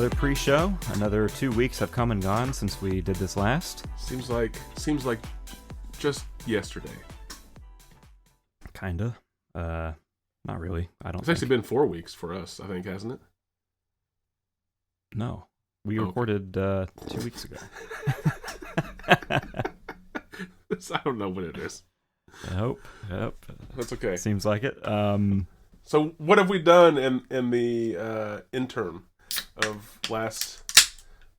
another pre-show. Another 2 weeks have come and gone since we did this last. Seems like just yesterday. Kinda. Not really. I don't It's think. actually been 4 weeks for us, I think, hasn't it? No. We Okay. recorded 2 weeks ago. I don't know what it is. Yep. That's okay. Seems like it. So what have we done in the interim of last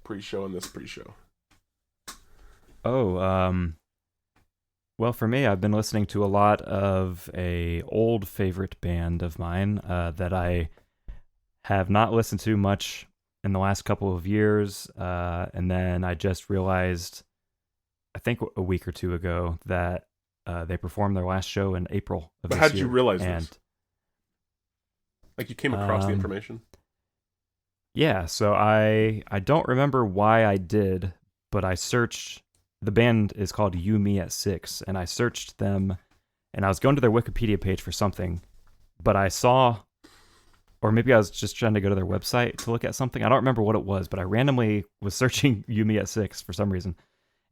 pre-show and this pre-show? Well, for me, I've been listening to a lot of a old favorite band of mine that I have not listened to much in the last couple of years, and then I just realized, I think a week or two ago, that they performed their last show in April of this year. But how did you realize this? Like, you came across the information? Yeah, so I don't remember why I did, but I searched. The band is called You Me at 6, and I searched them, and I was going to their Wikipedia page for something, but I saw, or maybe I was just trying to go to their website to look at something. I don't remember what it was, but I randomly was searching You Me at 6 for some reason,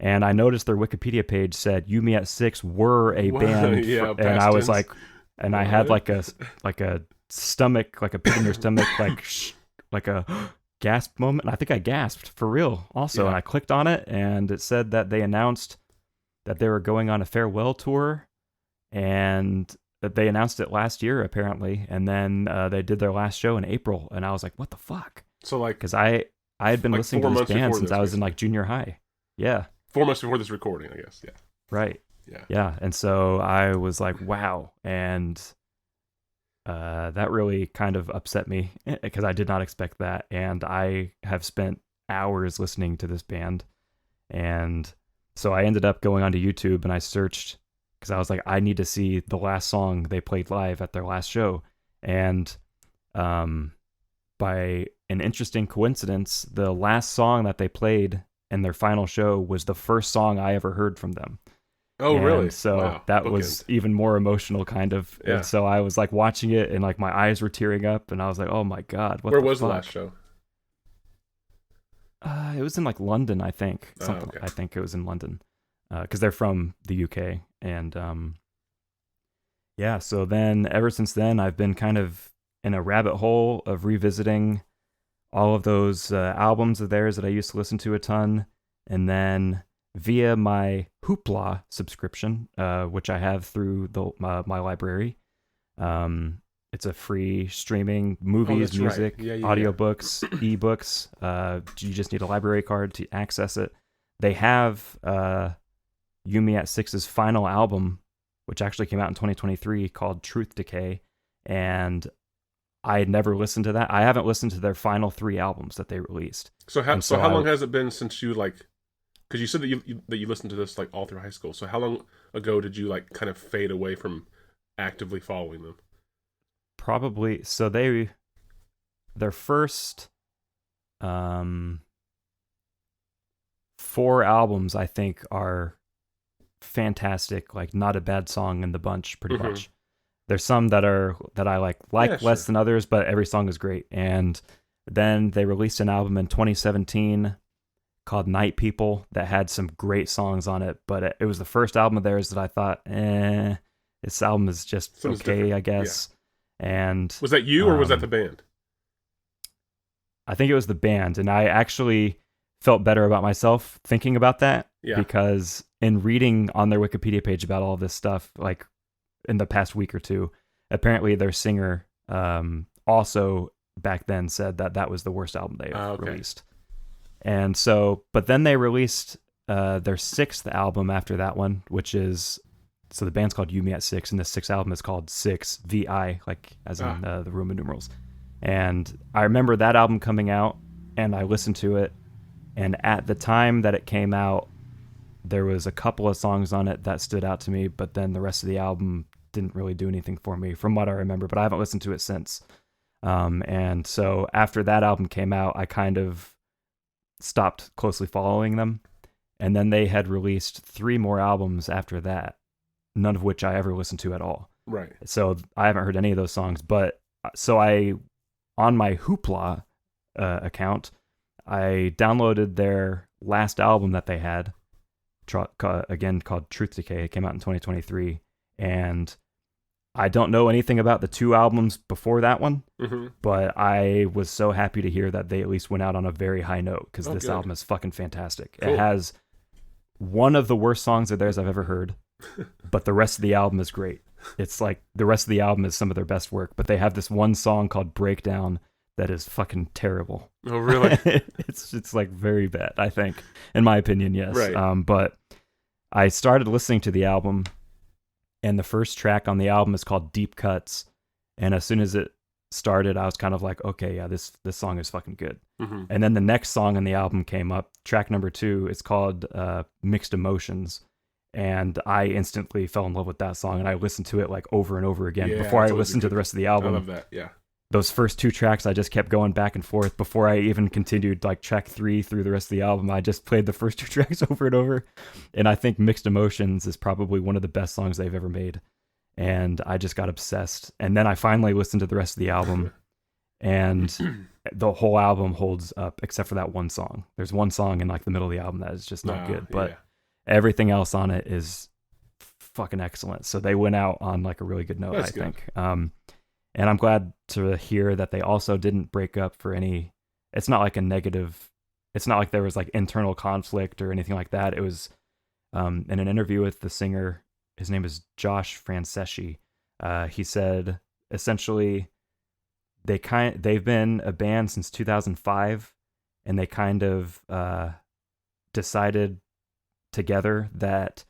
and I noticed their Wikipedia page said You Me at 6 were a band, and I was like, and I had like a stomach, like a pit in your stomach, like a gasp moment. And I think I gasped for real also. Yeah. And I clicked on it, and it said that they announced that they were going on a farewell tour, and that they announced it last year apparently, and then they did their last show in April, and I was like, what the fuck? So like, because I had been like listening 4 to months this band before since this, I was in like junior high. Yeah. 4 months before this recording, I guess. Yeah. Right. Yeah. Yeah. And so I was like, wow. And that really kind of upset me because I did not expect that. And I have spent hours listening to this band. And so I ended up going onto YouTube and I searched, because I was like, I need to see the last song they played live at their last show. And by an interesting coincidence, the last song that they played in their final show was the first song I ever heard from them. Oh, and really? So wow. that Bookend. was even more emotional, kind of. Yeah. And so I was like watching it, and like my eyes were tearing up, and I was like, "Oh my god, what?" Where the was fuck? the last show? It was in like London, I think. Okay. I think it was in London, because they're from the UK, and yeah. So then, ever since then, I've been kind of in a rabbit hole of revisiting all of those albums of theirs that I used to listen to a ton, and then via my Hoopla subscription, which I have through my library. It's a free streaming movies, that's music, right. Yeah. audiobooks, ebooks. You just need a library card to access it. They have Yumi at 6's final album, which actually came out in 2023, called Truth Decay, and I had never listened to that. I haven't listened to their final 3 albums that they released. So how long has it been since you like? Because you said that you listened to this like all through high school. So how long ago did you like kind of fade away from actively following them? Probably. So their first 4 albums, I think, are fantastic. Like, not a bad song in the bunch, pretty much. There's some that I like less than others, but every song is great. And then they released an album in 2017 called Night People that had some great songs on it, but it was the first album of theirs that I thought, this album is just okay, I guess. Yeah. And was that you or was that the band? I think it was the band, and I actually felt better about myself thinking about that, because in reading on their Wikipedia page about all this stuff, like in the past week or two, apparently their singer also back then said that was the worst album they released. And so, but then they released their 6th album after that one, which is, so the band's called Yumi at 6, and the 6th album is called 6 VI, like as in the Roman numerals. And I remember that album coming out, and I listened to it, and at the time that it came out, there was a couple of songs on it that stood out to me, but then the rest of the album didn't really do anything for me, from what I remember, but I haven't listened to it since. And so after that album came out, I kind of stopped closely following them, and then they had released 3 more albums after that, none of which I ever listened to at all. Right. So I haven't heard any of those songs, but so I, on my Hoopla account, I downloaded their last album that they had, again called Truth Decay. It came out in 2023, and I don't know anything about the 2 albums before that one, but I was so happy to hear that they at least went out on a very high note, because this album is fucking fantastic. Cool. It has one of the worst songs of theirs I've ever heard, but the rest of the album is great. It's like the rest of the album is some of their best work, but they have this one song called Breakdown that is fucking terrible. Oh, really? It's like very bad, I think, in my opinion, yes. Right. But I started listening to the album, and the first track on the album is called Deep Cuts. And as soon as it started, I was kind of like, okay, yeah, this song is fucking good. And then the next song on the album came up, track number 2. It's called Mixed Emotions. And I instantly fell in love with that song, and I listened to it like over and over again before I listened to the rest of the album. I love that, yeah. Those first 2 tracks, I just kept going back and forth before I even continued like track 3 through the rest of the album. I just played the first 2 tracks over and over. And I think Mixed Emotions is probably one of the best songs they've ever made. And I just got obsessed. And then I finally listened to the rest of the album, and the whole album holds up except for that one song. There's one song in like the middle of the album that is just not good, but everything else on it is fucking excellent. So they went out on like a really good note, I think. And I'm glad to hear that they also didn't break up for any. It's not like a negative. It's not like there was like internal conflict or anything like that. It was in an interview with the singer. His name is Josh Franceschi. He said essentially they've been a band since 2005, and they kind of decided together that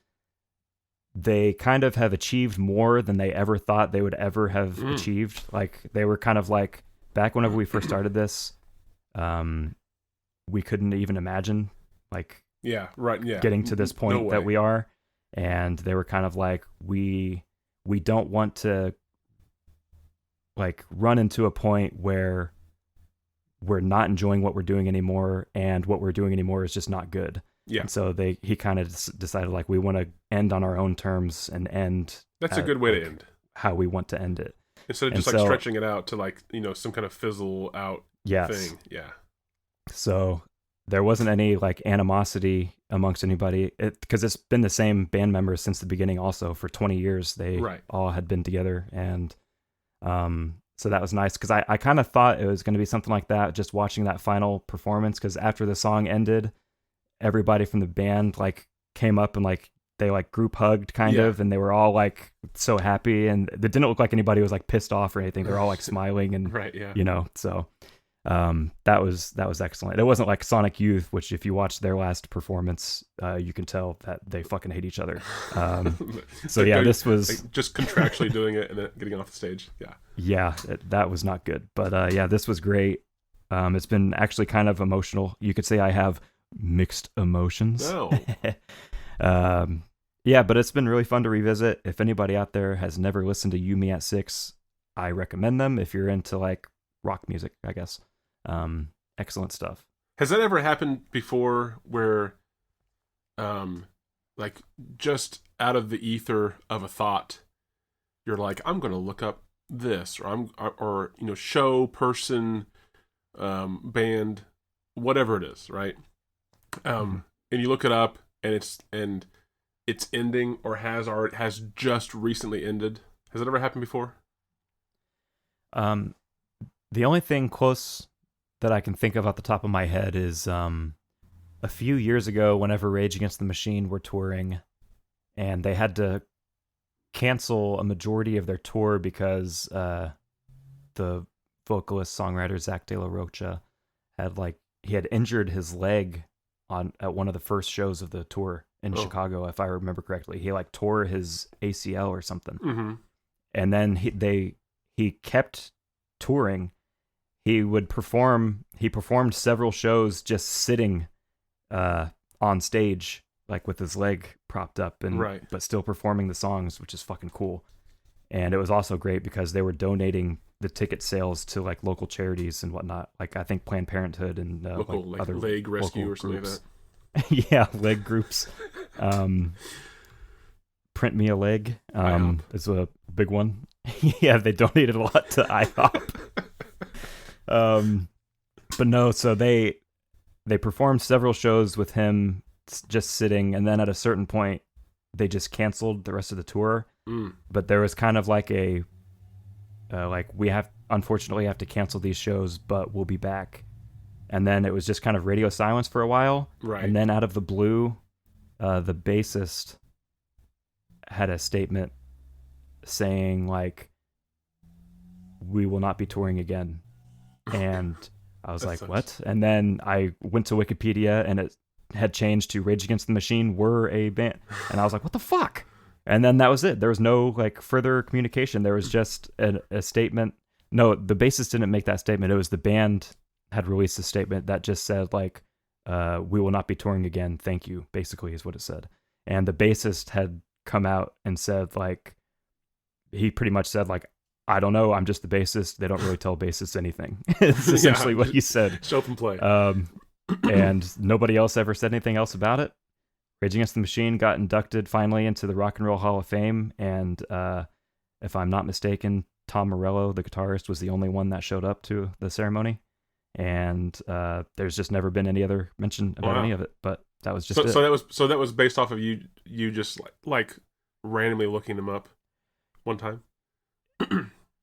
they kind of have achieved more than they ever thought they would ever have achieved. Like they were kind of like, back whenever we first started this, we couldn't even imagine like getting to this point that we are. And they were kind of like, we don't want to like run into a point where we're not enjoying what we're doing anymore, and what we're doing anymore is just not good. Yeah. And so he kind of decided like, we want to end on our own terms and end. That's a good way to end. How we want to end it. Instead of just like stretching it out to like, some kind of fizzle out thing. Yeah. So there wasn't any like animosity amongst anybody, because it's been the same band members since the beginning. Also for 20 years, they all had been together. And so that was nice, because I kind of thought it was going to be something like that, just watching that final performance, because after the song ended, everybody from the band like came up and like they like group hugged kind of, and they were all like so happy, and it didn't look like anybody was like pissed off or anything. They're all like smiling and so that was excellent. It wasn't like Sonic Youth, which if you watch their last performance, you can tell that they fucking hate each other. So yeah, this was like just contractually doing it and then getting off the stage. That was not good, but this was great. It's been actually kind of emotional. You could say I have mixed emotions. But it's been really fun to revisit. If anybody out there has never listened to You Me at 6, I recommend them if you're into like rock music, I guess. Excellent stuff. Has that ever happened before where like just out of the ether of a thought, you're like, I'm going to look up this, or show, person, band, whatever it is, right? And you look it up, and it's ending, or has just recently ended. Has it ever happened before? The only thing close that I can think of off the top of my head is a few years ago, whenever Rage Against the Machine were touring, and they had to cancel a majority of their tour because the vocalist songwriter Zach De La Rocha had injured his leg at one of the first shows of the tour in Chicago, if I remember correctly. He like tore his ACL or something, and then he kept touring. He performed several shows just sitting on stage, like with his leg propped up, but still performing the songs, which is fucking cool. And it was also great because they were donating the ticket sales to like local charities and whatnot. Like I think Planned Parenthood and local like other leg rescue or something groups. Like that. Yeah, leg groups. Print Me a Leg is a big one. Yeah, they donated a lot to IHOP. But no, so they they performed several shows with him just sitting, and then at a certain point, they just canceled the rest of the tour. But there was kind of like a like, we unfortunately have to cancel these shows, but we'll be back. And then it was just kind of radio silence for a while. Right. And then out of the blue, the bassist had a statement saying like, we will not be touring again. And I was like, what? And then I went to Wikipedia, and it had changed to Rage Against the Machine were a band. And I was like, what the fuck? And then that was it. There was no like further communication. There was just a statement. No, the bassist didn't make that statement. It was the band had released a statement that just said like, we will not be touring again. Thank you, basically is what it said. And the bassist had come out and said like, he pretty much said like, I don't know, I'm just the bassist. They don't really tell bassists anything. It's essentially what he said. It's open play. And nobody else ever said anything else about it. Rage Against the Machine got inducted finally into the Rock and Roll Hall of Fame, and if I'm not mistaken, Tom Morello, the guitarist, was the only one that showed up to the ceremony. And there's just never been any other mention about any of it. But that was just it. So that was based off of you just like randomly looking them up one time.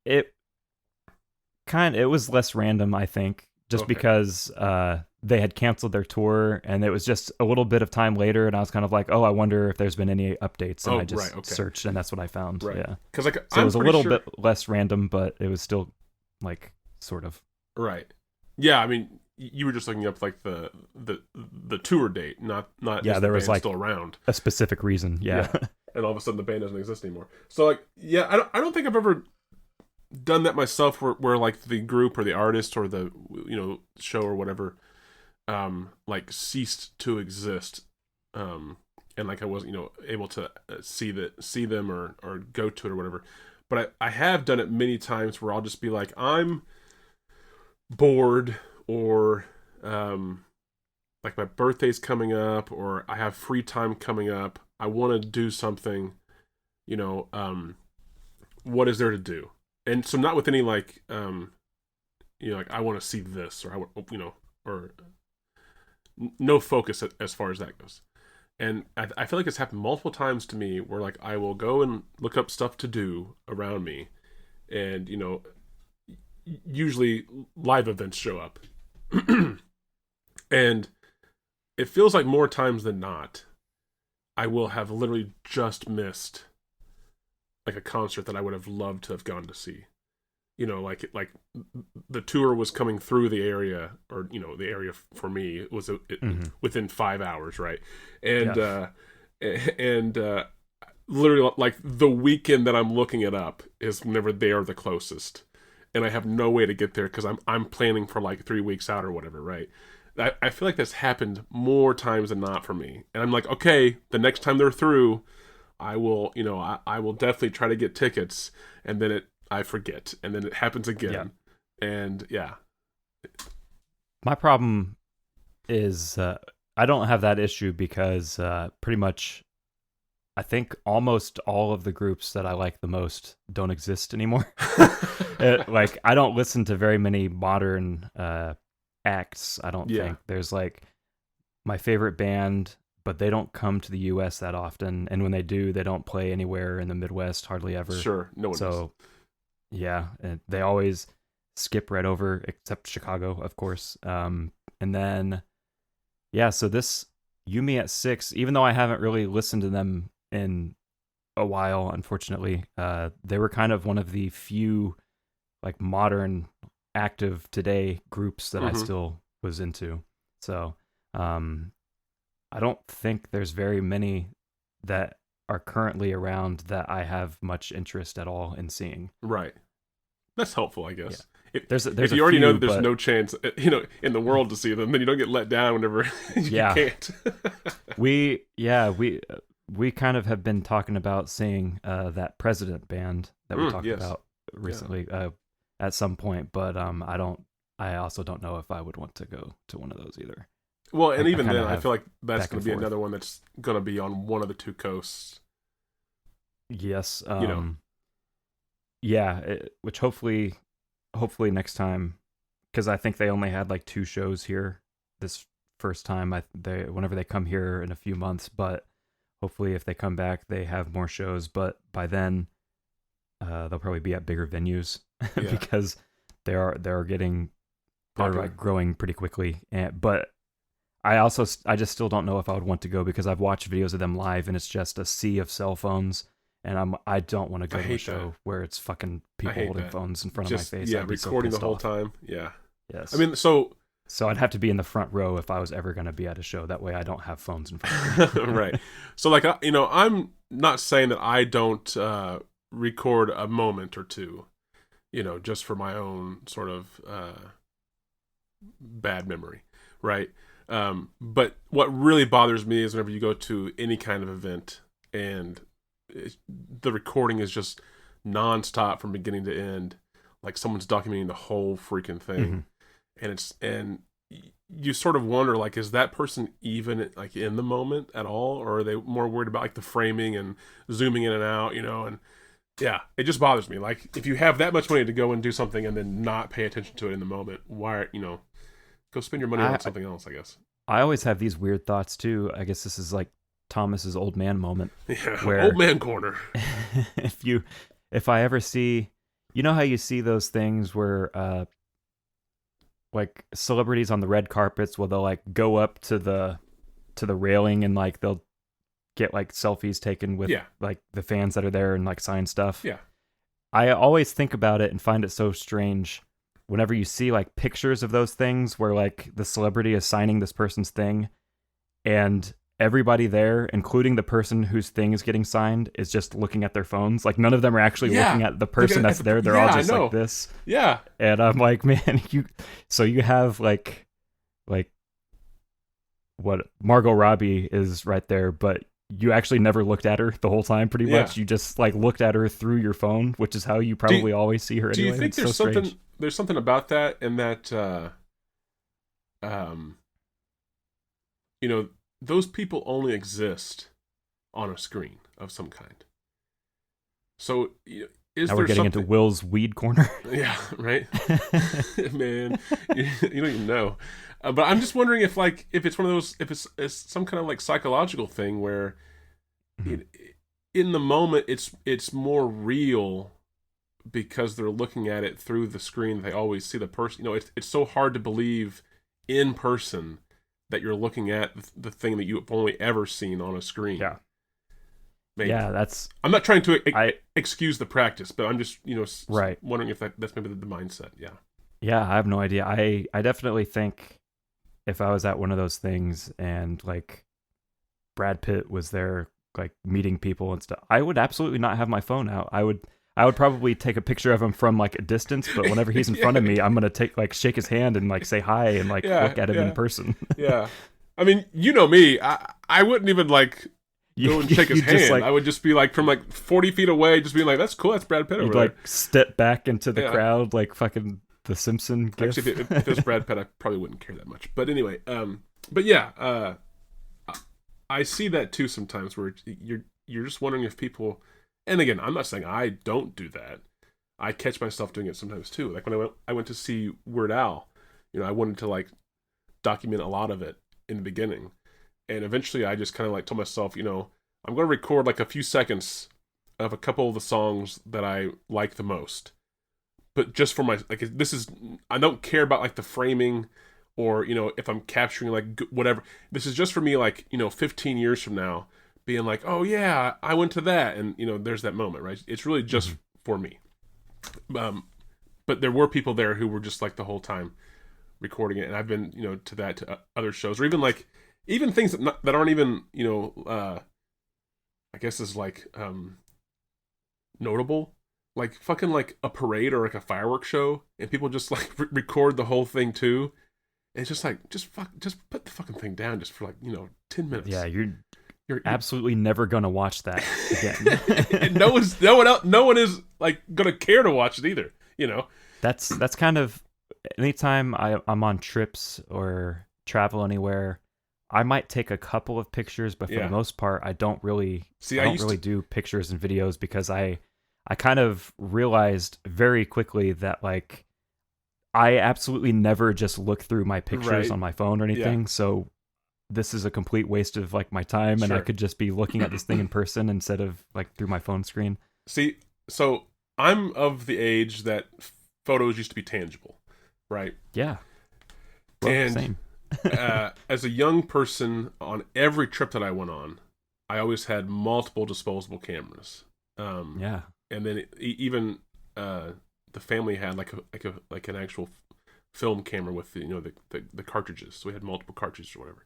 It was less random, I think, just because they had canceled their tour, and it was just a little bit of time later, and I was kind of like, oh, I wonder if there's been any updates, and I just searched, and that's what I found. Right. Yeah, because like, so it was a little bit less random, but it was still like sort of right. Yeah, I mean, you were just looking up like the tour date, not yeah, there was like still around a specific reason. Yeah. And all of a sudden the band doesn't exist anymore. So like, yeah, I don't think I've ever done that myself where like the group or the artist or the show or whatever like ceased to exist, and like I wasn't able to see them or go to it or whatever. But I have done it many times where I'll just be like, I'm bored, or like my birthday's coming up, or I have free time coming up, I want to do something, what is there to do? And so not with any like like I want to see this, or I want or no focus as far as that goes. And I feel like it's happened multiple times to me where like I will go and look up stuff to do around me, and usually live events show up. And it feels like more times than not I will have literally just missed like a concert that I would have loved to have gone to see. Like the tour was coming through the area, or the area for me was within 5 hours, right? And literally like the weekend that I'm looking it up is whenever they are the closest, and I have no way to get there because I'm planning for like 3 weeks out or whatever, right? I feel like this happened more times than not for me, and I'm like, okay, the next time they're through, I will I will definitely try to get tickets, and then I forget, and then it happens again. And my problem is I don't have that issue because pretty much I think almost all of the groups that I like the most don't exist anymore. Like I don't listen to very many modern acts. I don't think there's like my favorite band, but they don't come to the US that often, and when they do, they don't play anywhere in the Midwest hardly ever. Sure, no one does. Yeah, and they always skip right over, except Chicago, of course. And then, so this You Me at 6, even though I haven't really listened to them in a while, unfortunately, they were kind of one of the few like modern active today groups that I still was into. So I don't think there's very many that are currently around that I have much interest at all in seeing. Right. That's helpful, I guess. Yeah. If you already know that there's no chance, in the world to see them, then you don't get let down whenever you can't. we kind of have been talking about seeing that President band that we talked about recently at some point, but I also don't know if I would want to go to one of those either. Well, and even then, I feel like that's going to be another one that's going to be on one of the two coasts. Yes. Which hopefully next time, because I think they only had like 2 shows here this first time. Whenever they come here in a few months, but hopefully if they come back, they have more shows. But by then, they'll probably be at bigger venues because they're like growing pretty quickly. But I just still don't know if I would want to go because I've watched videos of them live and it's just a sea of cell phones. And I don't want to go to a show where it's fucking people holding phones in front of my face. Yeah, recording the whole time. Yeah. Yes. I mean, so I'd have to be in the front row if I was ever going to be at a show. That way I don't have phones in front of me. Right. So like, I'm not saying that I don't record a moment or two, just for my own sort of bad memory. Right. But what really bothers me is whenever you go to any kind of event and the recording is just nonstop from beginning to end, like someone's documenting the whole freaking thing. And you sort of wonder, like, is that person even like in the moment at all, or are they more worried about like the framing and zooming in and out, and yeah, it just bothers me. Like, if you have that much money to go and do something and then not pay attention to it in the moment, why, go spend your money on something else, I guess. I always have these weird thoughts too. I guess this is like Thomas's old man moment. Yeah, where, old man corner. if I ever see, how you see those things where like celebrities on the red carpets, where they'll like go up to the railing and like they'll get like selfies taken with like the fans that are there and like sign stuff. Yeah. I always think about it and find it so strange whenever you see like pictures of those things where like the celebrity is signing this person's thing and everybody there, including the person whose thing is getting signed, is just looking at their phones. Like none of them are actually looking at the person that's there. They're all just like this. Yeah. And I'm like, man, you have like what Margot Robbie is right there, but you actually never looked at her the whole time pretty much. You just like looked at her through your phone, which is how you probably always see her anyway. Do you think there's something about that, and that those people only exist on a screen of some kind. So now we're getting into Will's weed corner. Yeah, right. Man, you don't even know. But I'm just wondering if it's one of those, if it's some kind of like psychological thing where, in the moment it's more real because they're looking at it through the screen. They always see the person. It's so hard to believe in person that you're looking at the thing that you've only ever seen on a screen. Yeah. Maybe. Yeah, I'm not trying to excuse the practice, but I'm just, right. wondering if that's maybe the mindset. Yeah. Yeah, I have no idea. I definitely think if I was at one of those things and like Brad Pitt was there, like meeting people and stuff, I would absolutely not have my phone out. I would probably take a picture of him from like a distance, but whenever he's in front of me, I'm gonna shake his hand and like say hi and like look at him in person. Yeah, I mean, me, I wouldn't even like go and shake his hand. I would just be like from like 40 feet away, just being like, "That's cool, that's Brad Pitt over there." Like step back into the crowd, like fucking the Simpson gif. Actually, if it was Brad Pitt, I probably wouldn't care that much. But anyway, but yeah, I see that too sometimes where you're just wondering if people. And again, I'm not saying I don't do that. I catch myself doing it sometimes too. Like when I went to see Weird Al, I wanted to like document a lot of it in the beginning, and eventually I just kind of like told myself, I'm going to record like a few seconds of a couple of the songs that I like the most, but just for my I don't care about like the framing or if I'm capturing like whatever. This is just for me, like 15 years from now. Being like, oh yeah, I went to that, and there's that moment, right? It's really just for me. But there were people there who were just like the whole time recording it, and I've been to other shows, or even things that aren't even I guess is like notable, like fucking like a parade or like a fireworks show, and people just like record the whole thing too. And it's just like just put the fucking thing down just for like 10 minutes. Yeah, you're absolutely never gonna watch that again. And no one is like gonna care to watch it either. That's kind of anytime I'm on trips or travel anywhere, I might take a couple of pictures, but for the most part, I don't really do pictures and videos because I kind of realized very quickly that like I absolutely never just look through my pictures Right. on my phone or anything. Yeah. So this is a complete waste of like my time, and I Sure. could just be looking at this thing in person instead of like through my phone screen. See, so I'm of the age that photos used to be tangible, right? Yeah. Well, And same. as a young person, on every trip that I went on, I always had multiple disposable cameras. Yeah. And then even the family had like an actual film camera with the cartridges. So we had multiple cartridges or whatever.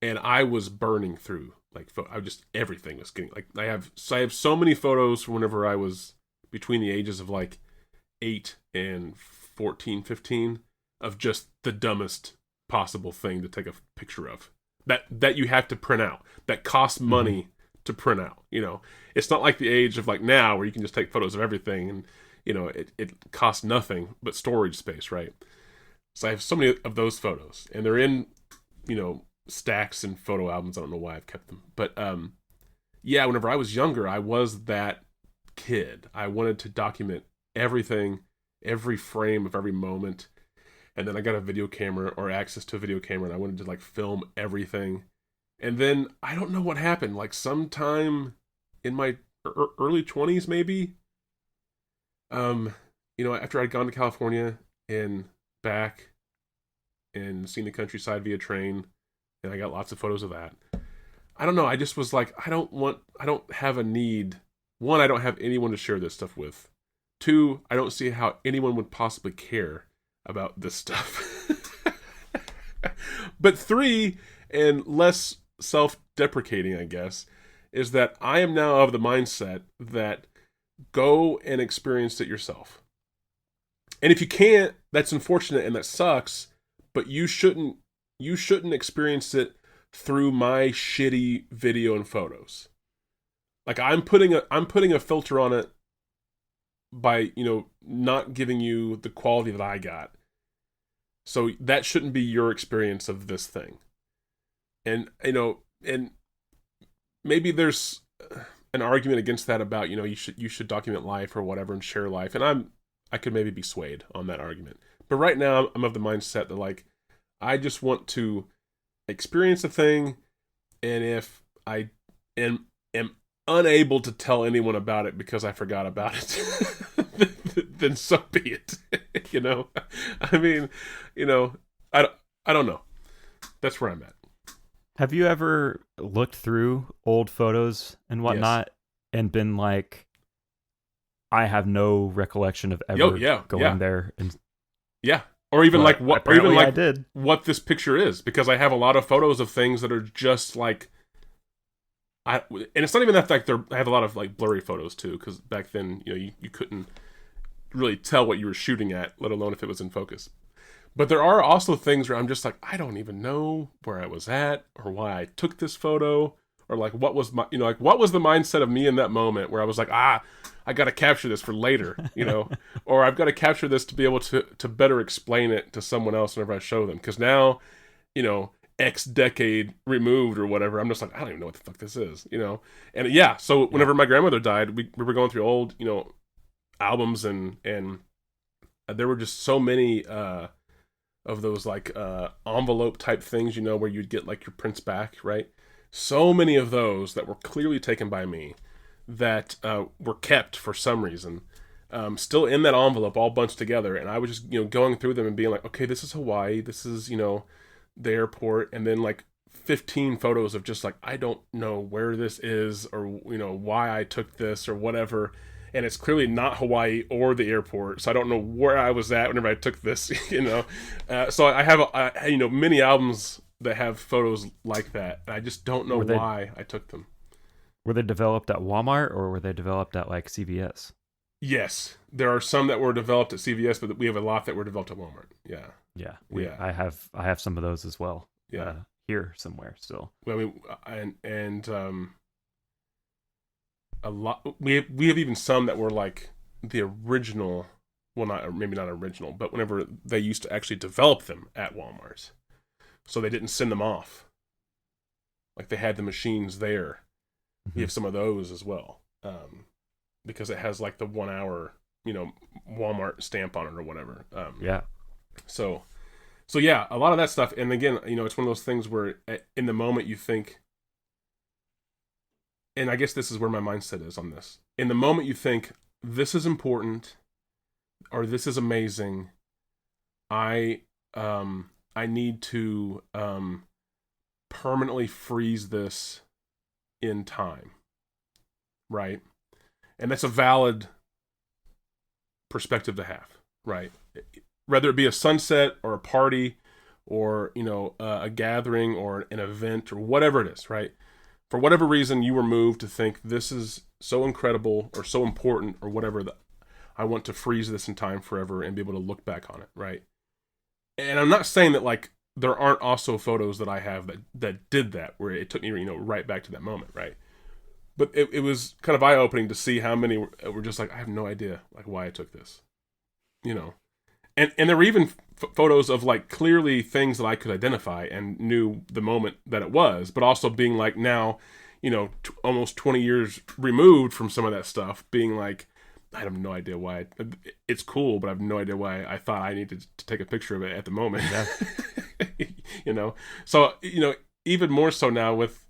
And I was burning through like I just everything was getting like I have so many photos from whenever I was between the ages of like 8 and 14, 15 of just the dumbest possible thing to take a picture of that you have to print out that costs money to print out. It's not like the age of like now where you can just take photos of everything and it costs nothing but storage space, right? So I have so many of those photos and they're in stacks and photo albums. I don't know why I've kept them, but yeah, whenever I was younger, I was that kid. I wanted to document everything, every frame of every moment. And then I got a video camera or access to a video camera and I wanted to like film everything. And then I don't know what happened. Like sometime in my early 20s maybe, after I'd gone to California and back and seen the countryside via train, and I got lots of photos of that. I don't know. I just was like, I don't have a need. One, I don't have anyone to share this stuff with. Two, I don't see how anyone would possibly care about this stuff. But three, and less self-deprecating, I guess, is that I am now of the mindset that go and experience it yourself. And if you can't, that's unfortunate and that sucks, but you shouldn't experience it through my shitty video and photos. Like I'm putting a filter on it by, not giving you the quality that I got. So that shouldn't be your experience of this thing. And, and maybe there's an argument against that about, you should document life or whatever and share life. And I could maybe be swayed on that argument. But right now I'm of the mindset that like, I just want to experience a thing. And if I am unable to tell anyone about it because I forgot about it, then so be it. I mean, I don't know. That's where I'm at. Have you ever looked through old photos and whatnot and been like, I have no recollection of ever going there and or even like what, or even like I did. What this picture is, because I have a lot of photos of things that are just like, and it's not even that like I have a lot of like blurry photos too, because back then you couldn't really tell what you were shooting at, let alone if it was in focus. But there are also things where I'm just like, I don't even know where I was at or why I took this photo, or like what was my what was the mindset of me in that moment where I was like, I got to capture this for later, or I've got to capture this to be able to better explain it to someone else whenever I show them, because now X decade removed or whatever, I'm just like, I don't even know what the fuck this is, And so whenever my grandmother died, we were going through old, albums and there were just so many of those like envelope type things, where you'd get like your prints back, right? So many of those that were clearly taken by me that were kept for some reason, still in that envelope, all bunched together. And I was just, going through them and being like, okay, this is Hawaii. This is, the airport. And then like 15 photos of just like, I don't know where this is or, why I took this or whatever. And it's clearly not Hawaii or the airport. So I don't know where I was at whenever I took this, So I have, many albums that have photos like that. And I just don't know why I took them. Were they developed at Walmart or were they developed at like CVS? Yes, there are some that were developed at CVS, but we have a lot that were developed at Walmart. Yeah. Yeah. I have some of those as well. Yeah. Here somewhere still. Well, I mean, and a lot. We have even some that were like the original. Well, maybe not original, but whenever they used to actually develop them at Walmart, so they didn't send them off. Like they had the machines there. We have some of those as well, because it has like the 1 hour Walmart stamp on it or whatever. Yeah. So yeah, a lot of that stuff. And again, it's one of those things where in the moment you think, and I guess this is where my mindset is on this. In the moment you think, this is important, or this is amazing. I need to permanently freeze this in time, right? And that's a valid perspective to have, right? Whether it be a sunset or a party or a gathering or an event or whatever it is, right? For whatever reason you were moved to think this is so incredible or so important or whatever, that I want to freeze this in time forever and be able to look back on it, right? And I'm not saying that like there aren't also photos that I have that did that, where it took me right back to that moment, right? But it was kind of eye-opening to see how many were just like, I have no idea like why I took this, and there were even photos of like clearly things that I could identify and knew the moment that it was, but also being like now, almost 20 years removed from some of that stuff, being like, I have no idea why. It's cool, but I have no idea why I thought I needed to take a picture of it at the moment. Yeah. So even more so now with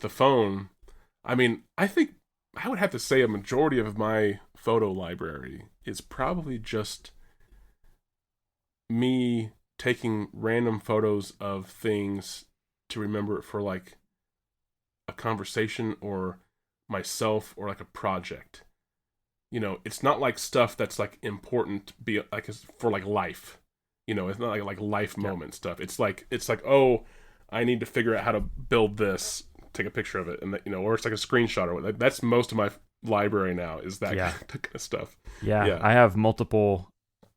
the phone. I mean, I think I would have to say a majority of my photo library is probably just me taking random photos of things to remember it for like a conversation or myself or like a project. It's not like stuff that's like important, be like for like life. It's not like life moment stuff. It's like, oh, I need to figure out how to build this, take a picture of it, and that, or it's like a screenshot or whatever. That's most of my library now, is that kind of stuff. Yeah, I have multiple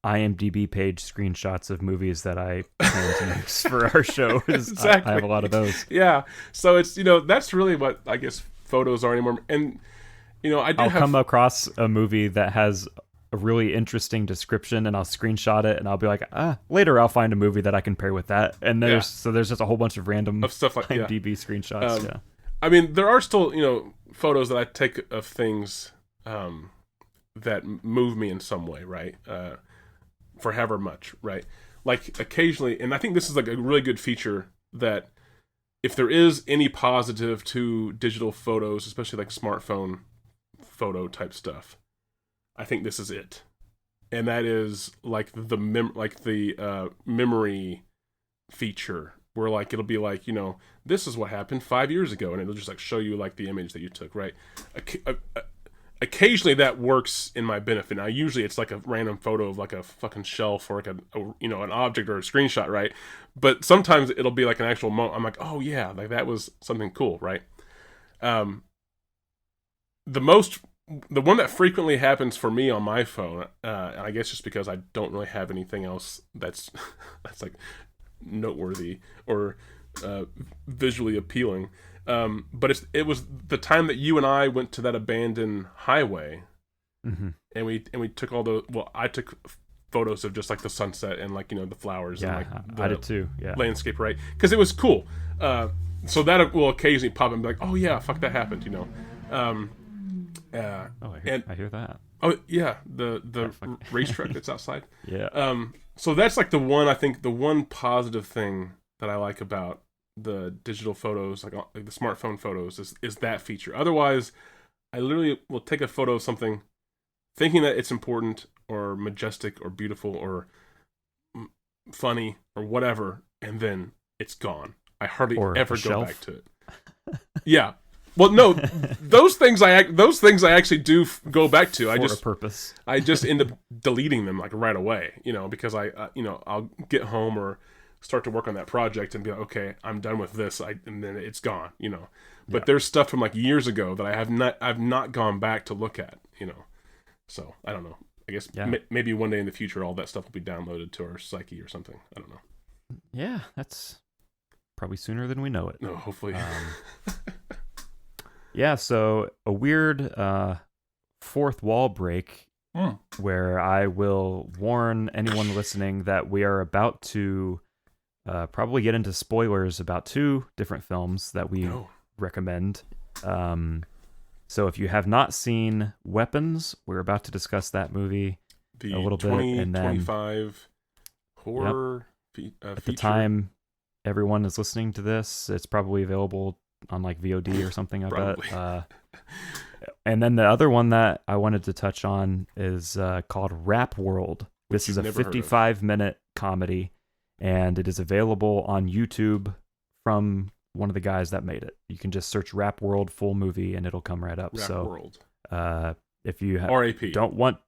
IMDb page screenshots of movies that I plan to use for our show. Exactly. I have a lot of those. Yeah, so it's that's really what I guess photos are anymore. And I'll come across a movie that has a really interesting description, and I'll screenshot it, and I'll be like, later I'll find a movie that I can pair with that. And there's just a whole bunch of random stuff like IMDb screenshots. I mean, there are still photos that I take of things that move me in some way, right? For however much, right? Like occasionally, and I think this is like a really good feature, that if there is any positive to digital photos, especially like smartphone photo type stuff, I think this is it. And that is like the memory feature, where like it'll be like, this is what happened 5 years ago, and it'll just like show you like the image that you took, right? Occasionally that works in my benefit. Now usually it's like a random photo of like a fucking shelf or like an object or a screenshot, right? But sometimes it'll be like an actual moment. I'm like, oh yeah, like that was something cool, right? The one that frequently happens for me on my phone, and I guess just because I don't really have anything else that's like noteworthy or visually appealing. But it was the time that you and I went to that abandoned highway, mm-hmm. and we took I took photos of just like the sunset and like the flowers and like I did too. Yeah, landscape, right? Because it was cool. So that will occasionally pop and be like, oh yeah, fuck, that happened, I hear that. Oh yeah, the race truck that's outside. Yeah. So that's like the one positive thing that I like about the digital photos, like the smartphone photos, is that feature. Otherwise, I literally will take a photo of something thinking that it's important or majestic or beautiful or funny or whatever, and then it's gone. I hardly ever go back to it. Yeah. Well, no, those things I actually do go back to. For a purpose. I just end up deleting them like right away, because I'll get home or start to work on that project and be like, okay, I'm done with this, and then it's gone, But there's stuff from like years ago that I've not gone back to look at, So I don't know. I guess maybe one day in the future, all that stuff will be downloaded to our psyche or something. I don't know. Yeah, that's probably sooner than we know it. No, hopefully. Yeah, so a weird fourth wall break where I will warn anyone listening that we are about to probably get into spoilers about two different films that we recommend. So if you have not seen Weapons, we're about to discuss that movie a little bit, and then 2025 horror at feature. the time everyone is listening to this, it's probably available on like VOD or something. I bet. And then the other one that I wanted to touch on is called Rap World. This is a 55-minute comedy, and it is available on YouTube from one of the guys that made it. You can just search Rap World full movie, and it'll come right up. Rap World. If you RAP. don't want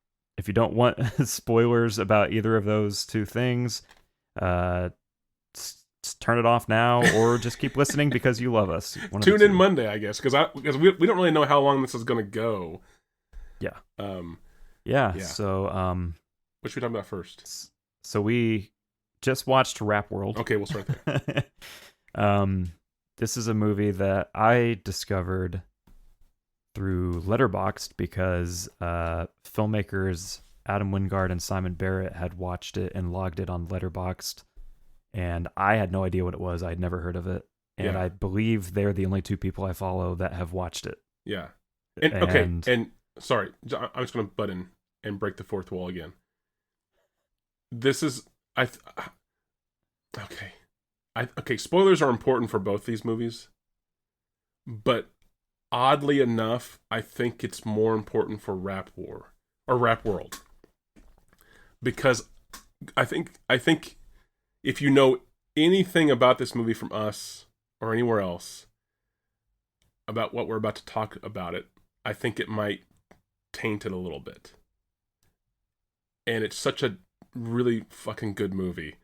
spoilers about either of those two things, turn it off now, or just keep listening because you love us. Tune in Monday, I guess, because we don't really know how long this is going to go. Yeah. Yeah. So, what should we talk about first? So we just watched Rap World. Okay, we'll start there. This is a movie that I discovered through Letterboxd because filmmakers Adam Wingard and Simon Barrett had watched it and logged it on Letterboxd. And I had no idea what it was. I'd never heard of it. And I believe they're the only two people I follow that have watched it. Yeah. And sorry, I'm just going to butt in and break the fourth wall again. This is... Okay, spoilers are important for both these movies. But oddly enough, I think it's more important for Rap World. Because I think if you know anything about this movie from us or anywhere else about what we're about to talk about it, I think it might taint it a little bit. And it's such a really fucking good movie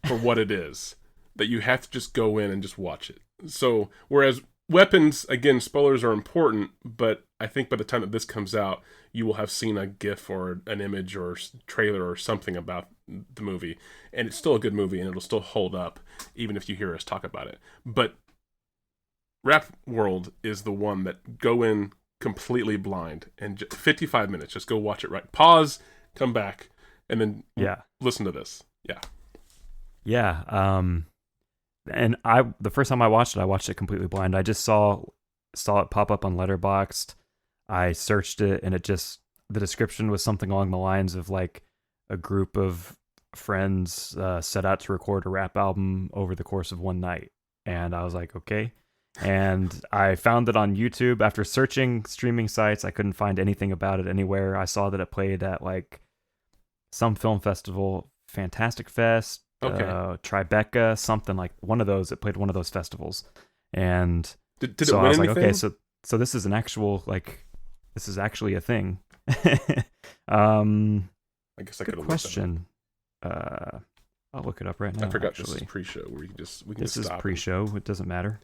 for what it is that you have to just go in and just watch it. So, whereas Weapons, again, spoilers are important, but I think by the time that this comes out, you will have seen a GIF or an image or trailer or something about the movie, and it's still a good movie, and it'll still hold up, even if you hear us talk about it. But Rap World is the one that go in completely blind, and 55 minutes, just go watch it right. Pause, come back, and then listen to this. Yeah. And the first time I watched it completely blind. I just saw it pop up on Letterboxd. I searched it, and the description was something along the lines of like a group of friends set out to record a rap album over the course of one night. And I was like, okay. And I found it on YouTube. After searching streaming sites, I couldn't find anything about it anywhere. I saw that it played at like some film festival, Fantastic Fest, Tribeca, something like one of those. It played one of those festivals, and did so it win I was anything? Like, okay, so this is an actual this is actually a thing. I guess I could have question. I'll look it up right now. I forgot actually. This is pre-show where we can This just is pre-show. It doesn't matter.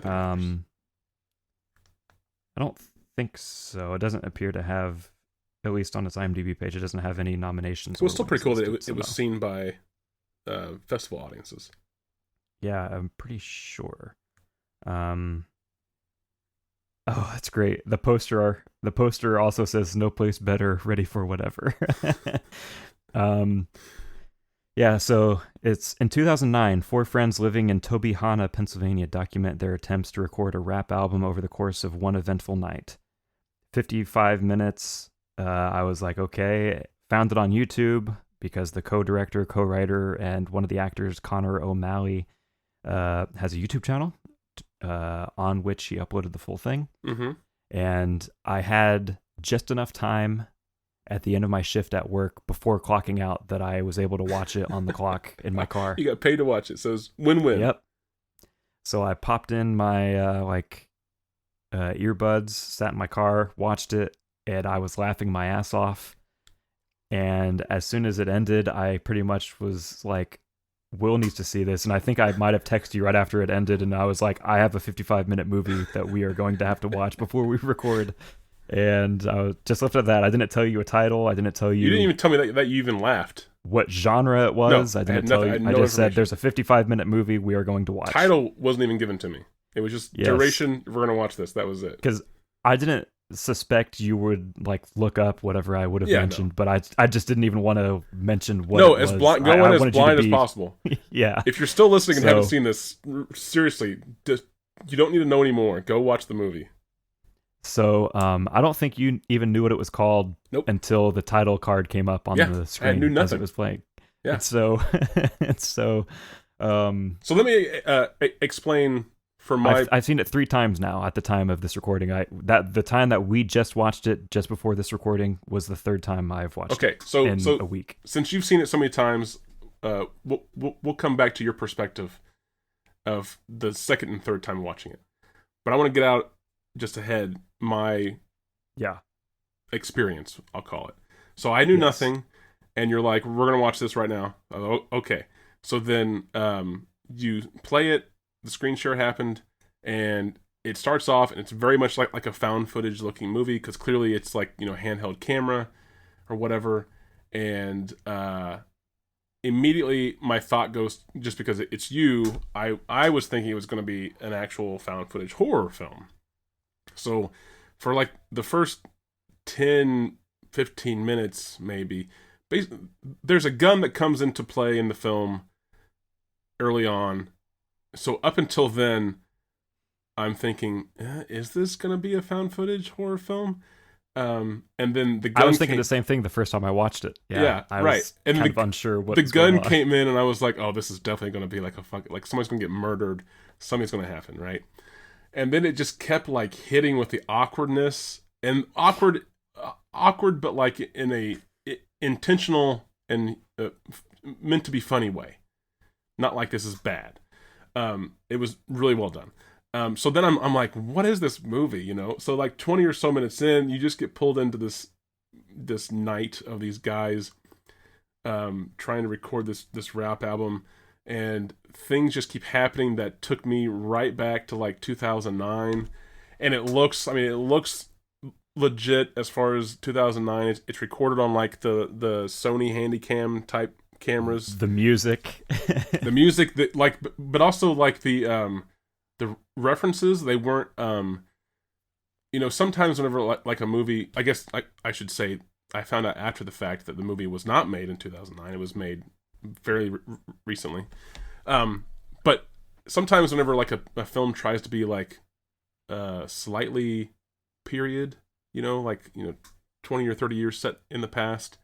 I don't think so. It doesn't appear to have, at least on its IMDb page, it doesn't have any nominations. It was still pretty cool that it was seen by festival audiences. Yeah, I'm pretty sure. Oh, that's great. The poster also says "No place better, ready for whatever." Yeah, so it's in 2009, four friends living in Tobyhanna, Pennsylvania document their attempts to record a rap album over the course of one eventful night. 55 minutes. I was like, okay. Found it on YouTube because the co-director, co-writer, and one of the actors, Connor O'Malley, has a YouTube channel on which he uploaded the full thing. Mm-hmm. And I had just enough time at the end of my shift at work before clocking out that I was able to watch it on the clock in my car. You got paid to watch it, so it's win-win. Yep. So I popped in my earbuds, sat in my car, watched it, and I was laughing my ass off. And as soon as it ended, I pretty much was like, Will needs to see this. And I think I might have texted you right after it ended, and I was like, I have a 55-minute movie that we are going to have to watch before we record. And I just left it at that. I didn't tell you a title. I didn't tell you. You didn't even tell me that you even laughed. What genre it was. No, I didn't tell you. I just said there's a 55-minute movie we are going to watch. Title wasn't even given to me. It was just duration. We're going to watch this. That was it. Because I didn't suspect you would like look up whatever I would have mentioned, but I just didn't even want to mention what. No, it was. Go in as blind as possible. Yeah. If you're still listening and haven't seen this, seriously, you don't need to know anymore. Go watch the movie. So I don't think you even knew what it was called Nope. until the title card came up on the screen knew nothing as it was playing. Yeah. And so, so let me explain for my. I've seen it 3 times now at the time of this recording. The time that we just watched it just before this recording was the 3rd time I've watched it. So a week. Since you've seen it so many times, we'll come back to your perspective of the 2nd and 3rd time watching it. But I want to get out just ahead my experience, I'll call it. So I knew nothing, and you're like, we're going to watch this right now. Oh, okay. So then you play it, the screen share happened, and it starts off, and it's very much like a found footage looking movie, because clearly it's like, handheld camera or whatever, and immediately my thought goes, just because it's you, I was thinking it was going to be an actual found footage horror film. So for like the first 10, 15 minutes, maybe, there's a gun that comes into play in the film early on. So up until then, I'm thinking, is this going to be a found footage horror film? And then the gun I was thinking the same thing the first time I watched it. Yeah, I right. was and kind of unsure what the was going gun on. came in, and I was like, oh, this is definitely going to be like like somebody's going to get murdered. Something's going to happen, right? And then it just kept like hitting with the awkwardness, and awkward, but like in a intentional and meant to be funny way, not like this is bad. It was really well done. So then I'm like, what is this movie? So like 20 or so minutes in, you just get pulled into this night of these guys trying to record this rap album, and things just keep happening that took me right back to like 2009. And it looks legit as far as 2009. It's recorded on like the Sony Handycam type cameras. The music that like, but also like the references, they weren't sometimes whenever like a movie, I guess I should say, I found out after the fact that the movie was not made in 2009. It was made fairly recently. But sometimes whenever like a film tries to be like slightly period, like 20 or 30 years set in the past,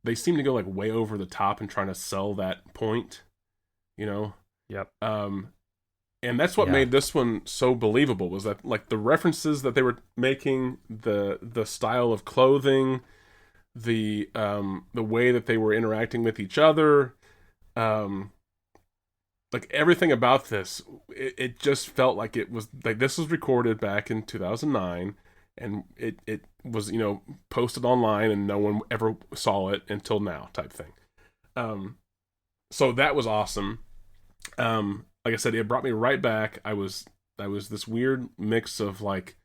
they seem to go like way over the top and trying to sell that point, Yep. And that's what made this one so believable, was that like the references that they were making, the style of clothing, the way that they were interacting with each other, like everything about this, it just felt like it was like this was recorded back in 2009, and it was posted online and no one ever saw it until now, type thing. So that was awesome. Like I said, it brought me right back. I was this weird mix of like,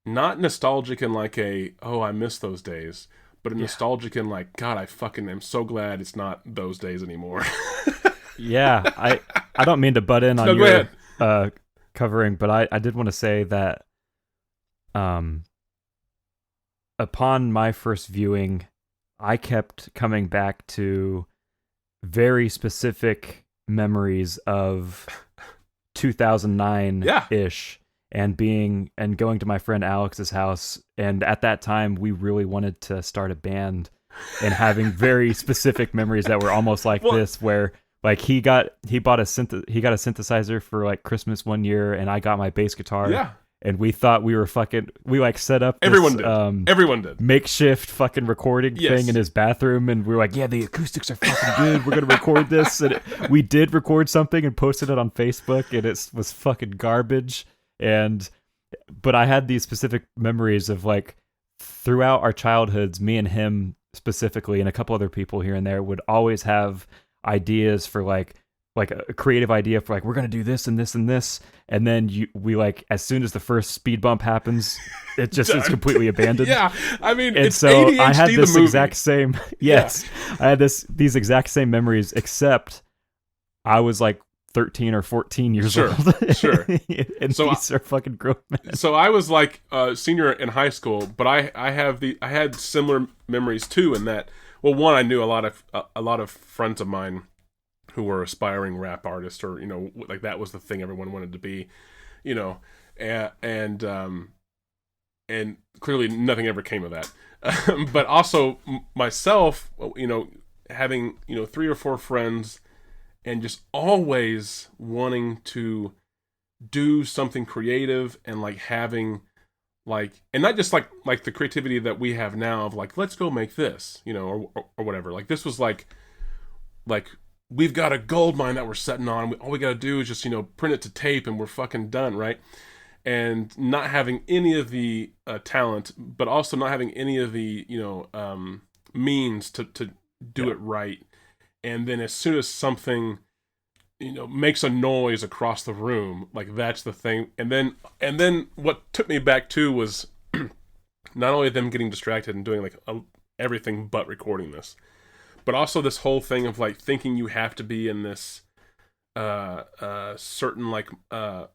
not nostalgic in like I miss those days, but nostalgic in like, God, I fucking am so glad it's not those days anymore. Yeah, I don't mean to butt in on your covering, but I did want to say that upon my first viewing, I kept coming back to very specific memories of 2009-ish, and going to my friend Alex's house, and at that time we really wanted to start a band, and having very specific memories that were almost like this, where like he got a synthesizer for like Christmas one year, and I got my bass guitar. And we thought we like set up this, everyone did makeshift fucking recording thing in his bathroom, and we were like, yeah, the acoustics are fucking good, we're gonna record this. And we did record something and posted it on Facebook, and it was fucking garbage. But I had these specific memories of like, throughout our childhoods, me and him specifically, and a couple other people here and there, would always have ideas for like a creative idea for like, we're gonna do this and this and this, and then we like, as soon as the first speed bump happens, it just is completely abandoned. I mean, and it's so ADHD, I had this movie. exact same I had these exact same memories, except I was like 13 or 14 years old. And so these are fucking grown men. So I was like a senior in high school, but I had similar memories too, in that, well, one, I knew a lot of friends of mine who were aspiring rap artists, or like that was the thing everyone wanted to be, and and clearly nothing ever came of that. But also myself, having 3 or 4 friends, and just always wanting to do something creative, and like having like, and not just like the creativity that we have now of like, let's go make this, or whatever. Like this was like we've got a gold mine that we're setting on. All we got to do is just print it to tape, and we're fucking done, right? And not having any of the talent, but also not having any of the means to do it right. And then as soon as something makes a noise across the room, like that's the thing. And then what took me back too was not only them getting distracted and doing like everything but recording this, but also this whole thing of like thinking you have to be in this certain like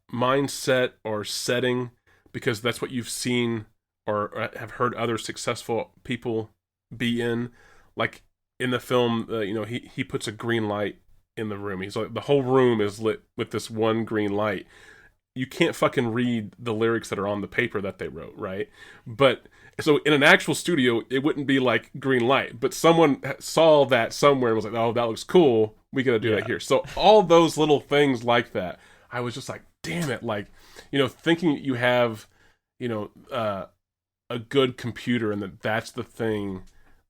mindset or setting because that's what you've seen or have heard other successful people be in. Like in the film, he puts a green light in the room. He's like, the whole room is lit with this one green light. You can't fucking read the lyrics that are on the paper that they wrote, right? But so in an actual studio, it wouldn't be like green light, but someone saw that somewhere and was like, oh, that looks cool. We got to do that here. So all those little things like that, I was just like, damn it. Like, thinking you have, a good computer and that's the thing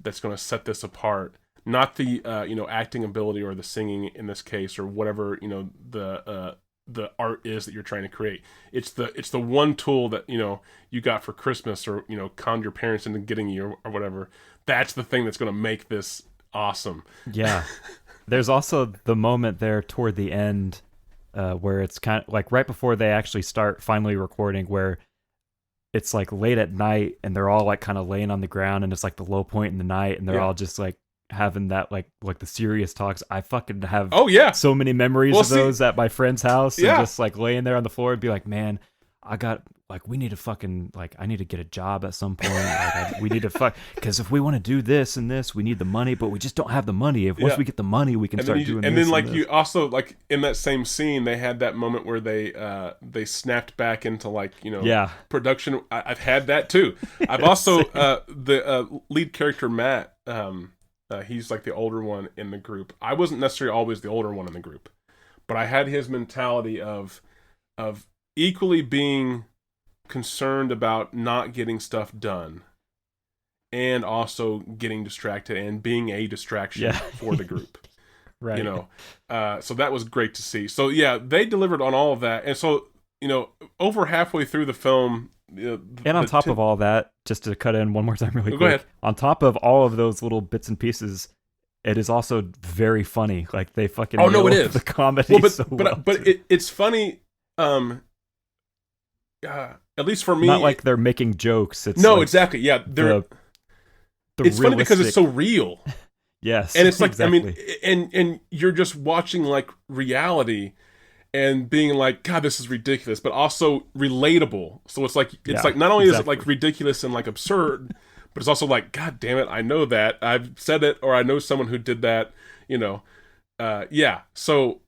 that's going to set this apart. Not the, acting ability or the singing in this case or whatever, the art is that you're trying to create. It's the one tool that you got for Christmas or conned your parents into getting you or whatever. That's the thing that's going to make this awesome. Yeah. There's also the moment there toward the end where it's kind of like right before they actually start finally recording, where it's like late at night and they're all like kind of laying on the ground and it's like the low point in the night and they're all just like having that like the serious talks. I fucking have so many memories of those at my friend's house, and just like laying there on the floor and be like, man, I got like, we need to fucking like, I need to get a job at some point. Like, we need to because if we want to do this and this, we need the money, but we just don't have the money. If once we get the money, we can start doing this. And then like you also like in that same scene, they had that moment where they snapped back into like production. I've had that too. I've also the lead character Matt. He's like the older one in the group. I wasn't necessarily always the older one in the group, but I had his mentality of equally being concerned about not getting stuff done and also getting distracted and being a distraction for the group. Right. So that was great to see. So yeah, they delivered on all of that. And so, over halfway through the film, and on top of all that, just to cut in one more time really quick, go ahead. On top of all of those little bits and pieces, it is also very funny. Like they fucking it is the comedy but it's funny at least for me. Not like they're making jokes. It's exactly. Yeah, it's funny because it's so real. Yes. And it's like exactly. I mean, and you're just watching like reality and being like, God, this is ridiculous, but also relatable. So it's like not only is it like ridiculous and like absurd, but it's also like, God damn it, I know that. I've said it, or I know someone who did that, So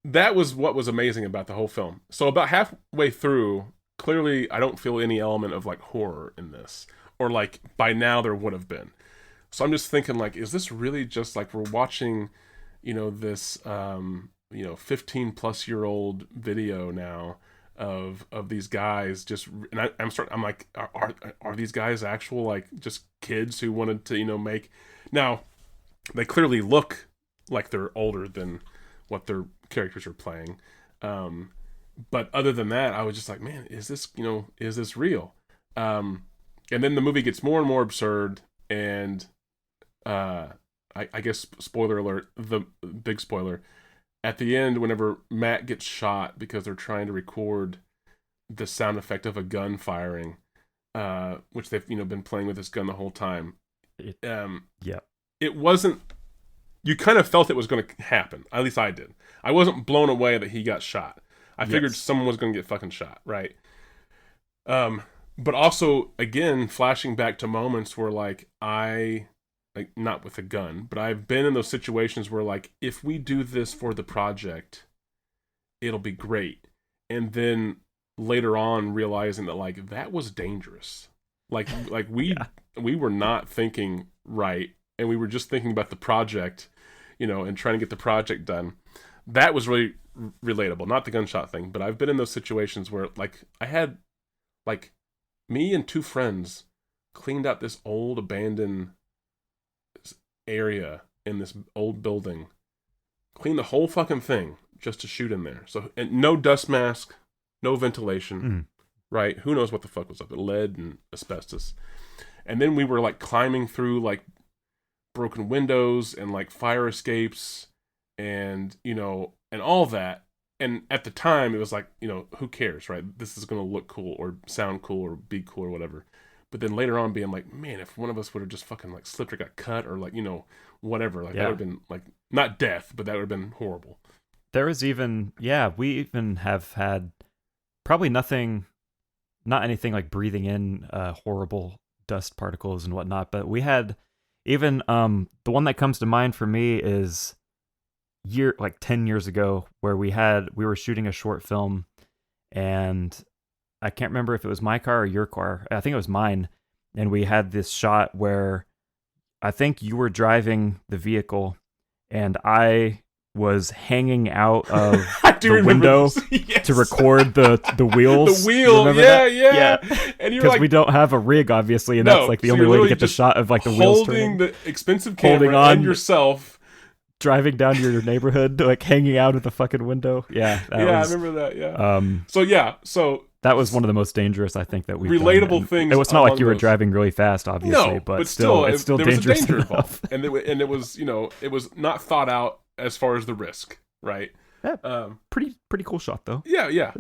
that was what was amazing about the whole film. So about halfway through, clearly I don't feel any element of like horror in this. Or like by now there would have been. So I'm just thinking like, is this really just like we're watching, this 15 plus year old video now of these guys just, and I'm like, are these guys actual like just kids who wanted to make? Now they clearly look like they're older than what their characters are playing, but other than that, I was just like, man, is this real? And then the movie gets more and more absurd, and I guess spoiler alert, the big spoiler. At the end, whenever Matt gets shot because they're trying to record the sound effect of a gun firing, which they've been playing with this gun the whole time. It wasn't. You kind of felt it was going to happen. At least I did. I wasn't blown away that he got shot. I figured someone was going to get fucking shot, right? But also, again, flashing back to moments where like not with a gun, but I've been in those situations where like, if we do this for the project, it'll be great. And then later on realizing that like that was dangerous. Like we were not thinking right, and we were just thinking about the project, and trying to get the project done. That was really relatable, not the gunshot thing, but I've been in those situations where like I had like me and two friends cleaned out this old abandoned area in this old building, cleaned the whole fucking thing just to shoot in there. So, and no dust mask, no ventilation, right? Who knows what the fuck was up? Lead and asbestos. And then we were like climbing through like broken windows and like fire escapes and, and all that. And at the time it was like, who cares, right? This is going to look cool or sound cool or be cool or whatever. But then later on being like, man, if one of us would have just fucking like slipped or got cut or like, whatever, like that would have been like, not death, but that would have been horrible. There was even, we even have had probably not anything like breathing in horrible dust particles and whatnot, but we had even, the one that comes to mind for me is 10 years ago, where we were shooting a short film, and I can't remember if it was my car or your car. I think it was mine. And we had this shot where I think you were driving the vehicle and I was hanging out of the window to record the wheels. The wheel, yeah. And you're because we don't have a rig, obviously, and that's like the only way to get the shot of like the wheels turning. Holding the expensive camera on and yourself. Driving down your neighborhood, like hanging out of the fucking window. Yeah. I remember that, yeah. So that was one of the most dangerous, I think, that we've relatable done. things. It was not like you were driving really fast, obviously, but still, it's still dangerous. There was a danger involved, and it was, it was not thought out as far as the risk, right? Yeah, pretty cool shot though. Yeah.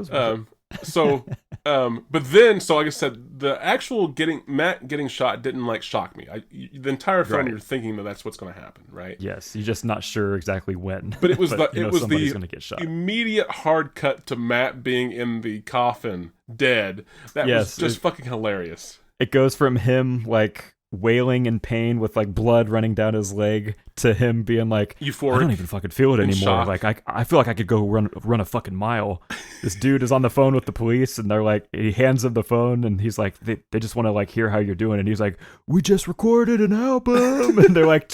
But then, so like I said, the actual Matt getting shot didn't like shock me. The entire film, you're thinking that that's what's going to happen, right? Yes, you're just not sure exactly when. But it was somebody's going to get shot. Immediate hard cut to Matt being in the coffin, dead. That was just fucking hilarious. It goes from him like wailing in pain with like blood running down his leg to him being like, euphoric, I don't even fucking feel it anymore. Shock. Like I feel like I could go run a fucking mile. This dude is on the phone with the police and they're like, he hands him the phone and he's like, they just want to like hear how you're doing, and he's like, we just recorded an album, and they're like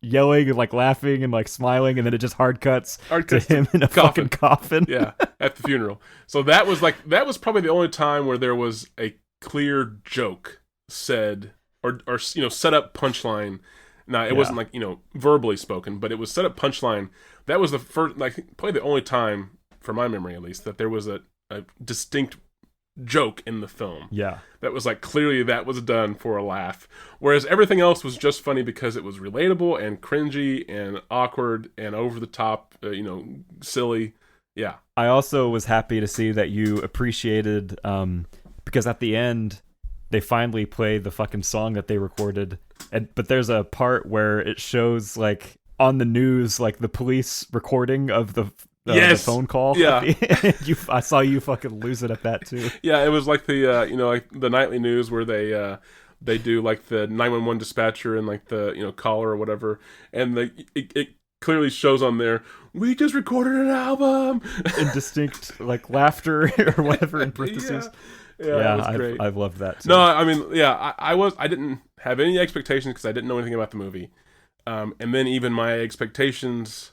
yelling and like laughing and like smiling, and then it just hard cuts to him in a fucking coffin. Yeah, at the funeral. So that was probably the only time where there was a clear joke said or set up punchline. Now it wasn't like verbally spoken, but it was set up punchline. That was the first, like probably the only time, for my memory at least, that there was a distinct joke in the film. Yeah, that was like clearly that was done for a laugh, whereas everything else was just funny because it was relatable and cringy and awkward and over the top, silly. Yeah. I also was happy to see that you appreciated, because at the end they finally play the fucking song that they recorded, but there's a part where it shows like on the news like the police recording of the phone call. Yeah. I saw you fucking lose it at that too. Yeah, it was like the like the nightly news where they do like the 911 dispatcher and like the caller or whatever, and it clearly shows on there, we just recorded an album, in distinct like laughter or whatever in parentheses. Yeah, that was great. I've loved that too. No, I mean, yeah, I didn't have any expectations because I didn't know anything about the movie, and then even my expectations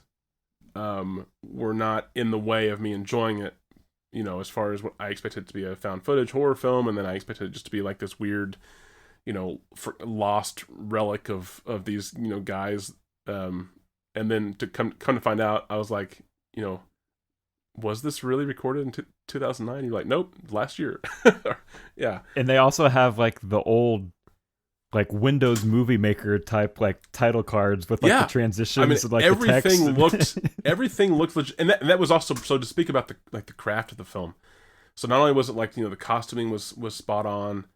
were not in the way of me enjoying it, as far as what I expected it to be, a found footage horror film, and then I expected it just to be like this weird, lost relic of these, guys, and then to come to find out, I was like, was this really recorded in 2009? You're like, nope, last year. Yeah. And they also have like the old like Windows Movie Maker type like title cards with like the transitions and like everything the text. Everything looked legit, and that was also, so to speak about the craft of the film. So not only was it like the costuming was spot on,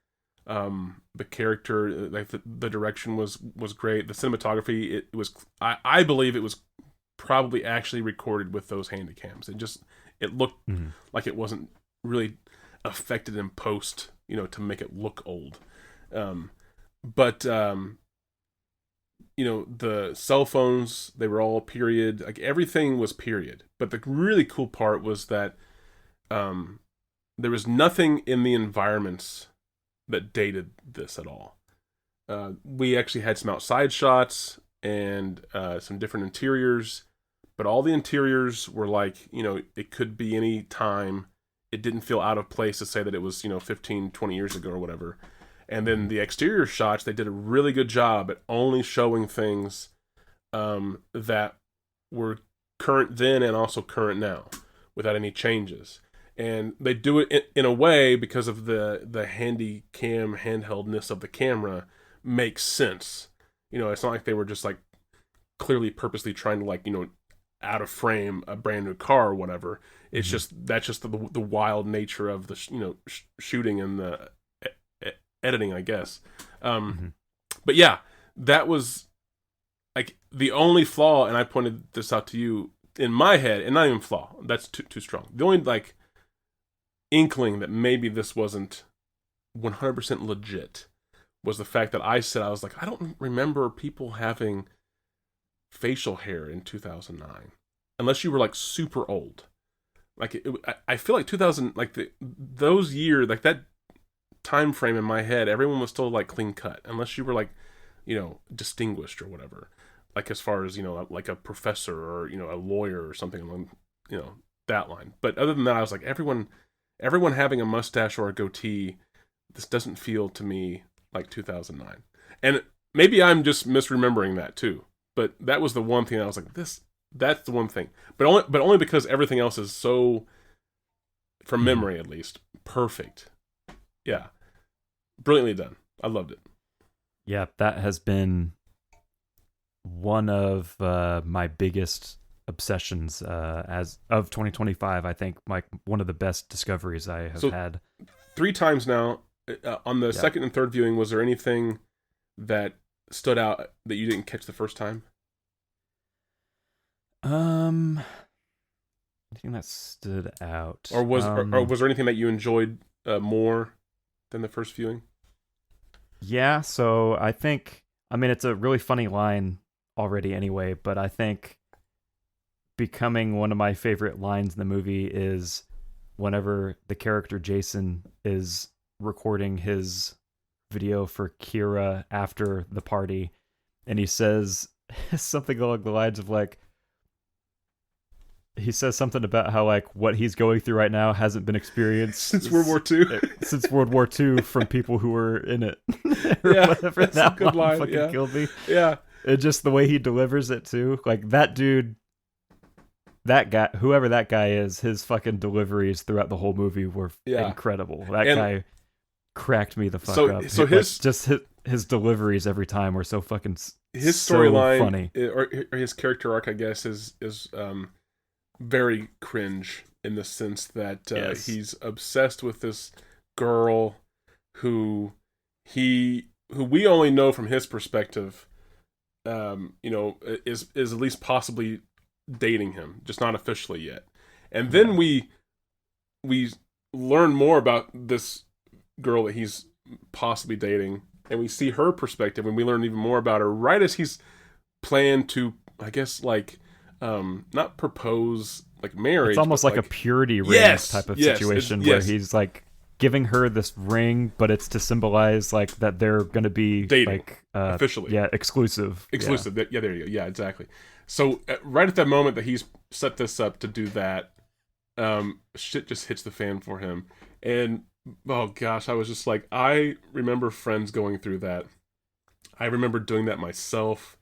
the character, like the direction was great, the cinematography, it was, I believe it was probably actually recorded with those handycams. It looked like it wasn't really affected in post, to make it look old. But the cell phones, they were all period, like everything was period. But the really cool part was that there was nothing in the environments that dated this at all. We actually had some outside shots and some different interiors, but all the interiors were like, it could be any time. It didn't feel out of place to say that it was, 15, 20 years ago or whatever. And then the exterior shots, they did a really good job at only showing things that were current then and also current now without any changes. And they do it in a way, because of the handy cam handheldness of the camera, makes sense. It's not like they were just like clearly purposely trying to like, out of frame a brand new car or whatever. It's that's just the wild nature of the shooting and the editing, I guess. But yeah, that was like the only flaw, and I pointed this out to you in my head, and not even flaw. That's too strong. The only like inkling that maybe this wasn't 100% legit was the fact that I said, I was like, I don't remember people having facial hair in 2009, unless you were like super old. Like I feel like 2000, like those years, like that time frame in my head, everyone was still like clean cut, unless you were like, distinguished or whatever. Like as far as like a professor or a lawyer or something along that line. But other than that, I was like, everyone having a mustache or a goatee, this doesn't feel to me like 2009. And maybe I'm just misremembering that too. But that was the one thing I was like, that's the one thing. But only because everything else is so, from memory at least, perfect. Yeah. Brilliantly done. I loved it. Yeah, that has been one of my biggest obsessions as of 2025. I think like one of the best discoveries I have had. 3 times now. On the second and third viewing, was there anything that stood out that you didn't catch the first time? Anything that stood out, or was there anything that you enjoyed more than the first viewing? Yeah, so I think, it's a really funny line already anyway, but I think becoming one of my favorite lines in the movie is whenever the character Jason is recording his video for Kira after the party, and he says something along the lines of like, he says something about how like what he's going through right now hasn't been experienced since World War II. Since World War II from people who were in it. Yeah, whatever. That's that a good line. Fucking killed me. Yeah, and just the way he delivers it too. Like that dude, that guy, whoever that guy is, his fucking deliveries throughout the whole movie were incredible. That guy cracked me the fuck up. So his deliveries every time were so fucking his storyline funny, or his character arc, I guess, is very cringe in the sense that he's obsessed with this girl who we only know from his perspective, is at least possibly dating him, just not officially yet. And then we learn more about this girl that he's possibly dating, and we see her perspective, and we learn even more about her right as he's planned to, I guess, like not propose, like marriage. It's almost like a purity ring type of situation where he's like giving her this ring, but it's to symbolize like that they're going to be dating, like officially. Yeah, exclusive. Yeah, there you go. Yeah, exactly. So right at that moment that he's set this up to do that, shit just hits the fan for him. And oh gosh, I was just like, I remember friends going through that. I remember doing that myself.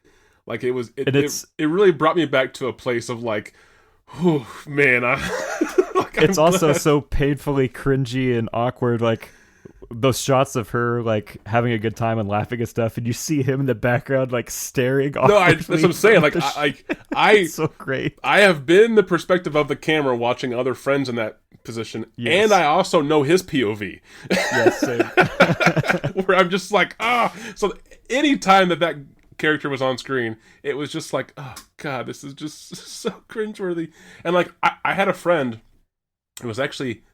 Like it really brought me back to a place of like, oh man, it's also so painfully cringy and awkward. Like those shots of her like having a good time and laughing and stuff, and you see him in the background like staring. No, that's what I'm saying. Like it's so great. I have been the perspective of the camera watching other friends in that position, and I also know his POV. Yes, same. Where I'm just like, so anytime that character was on screen, it was just like, oh god, this is just so cringeworthy. And like I had a friend who was actually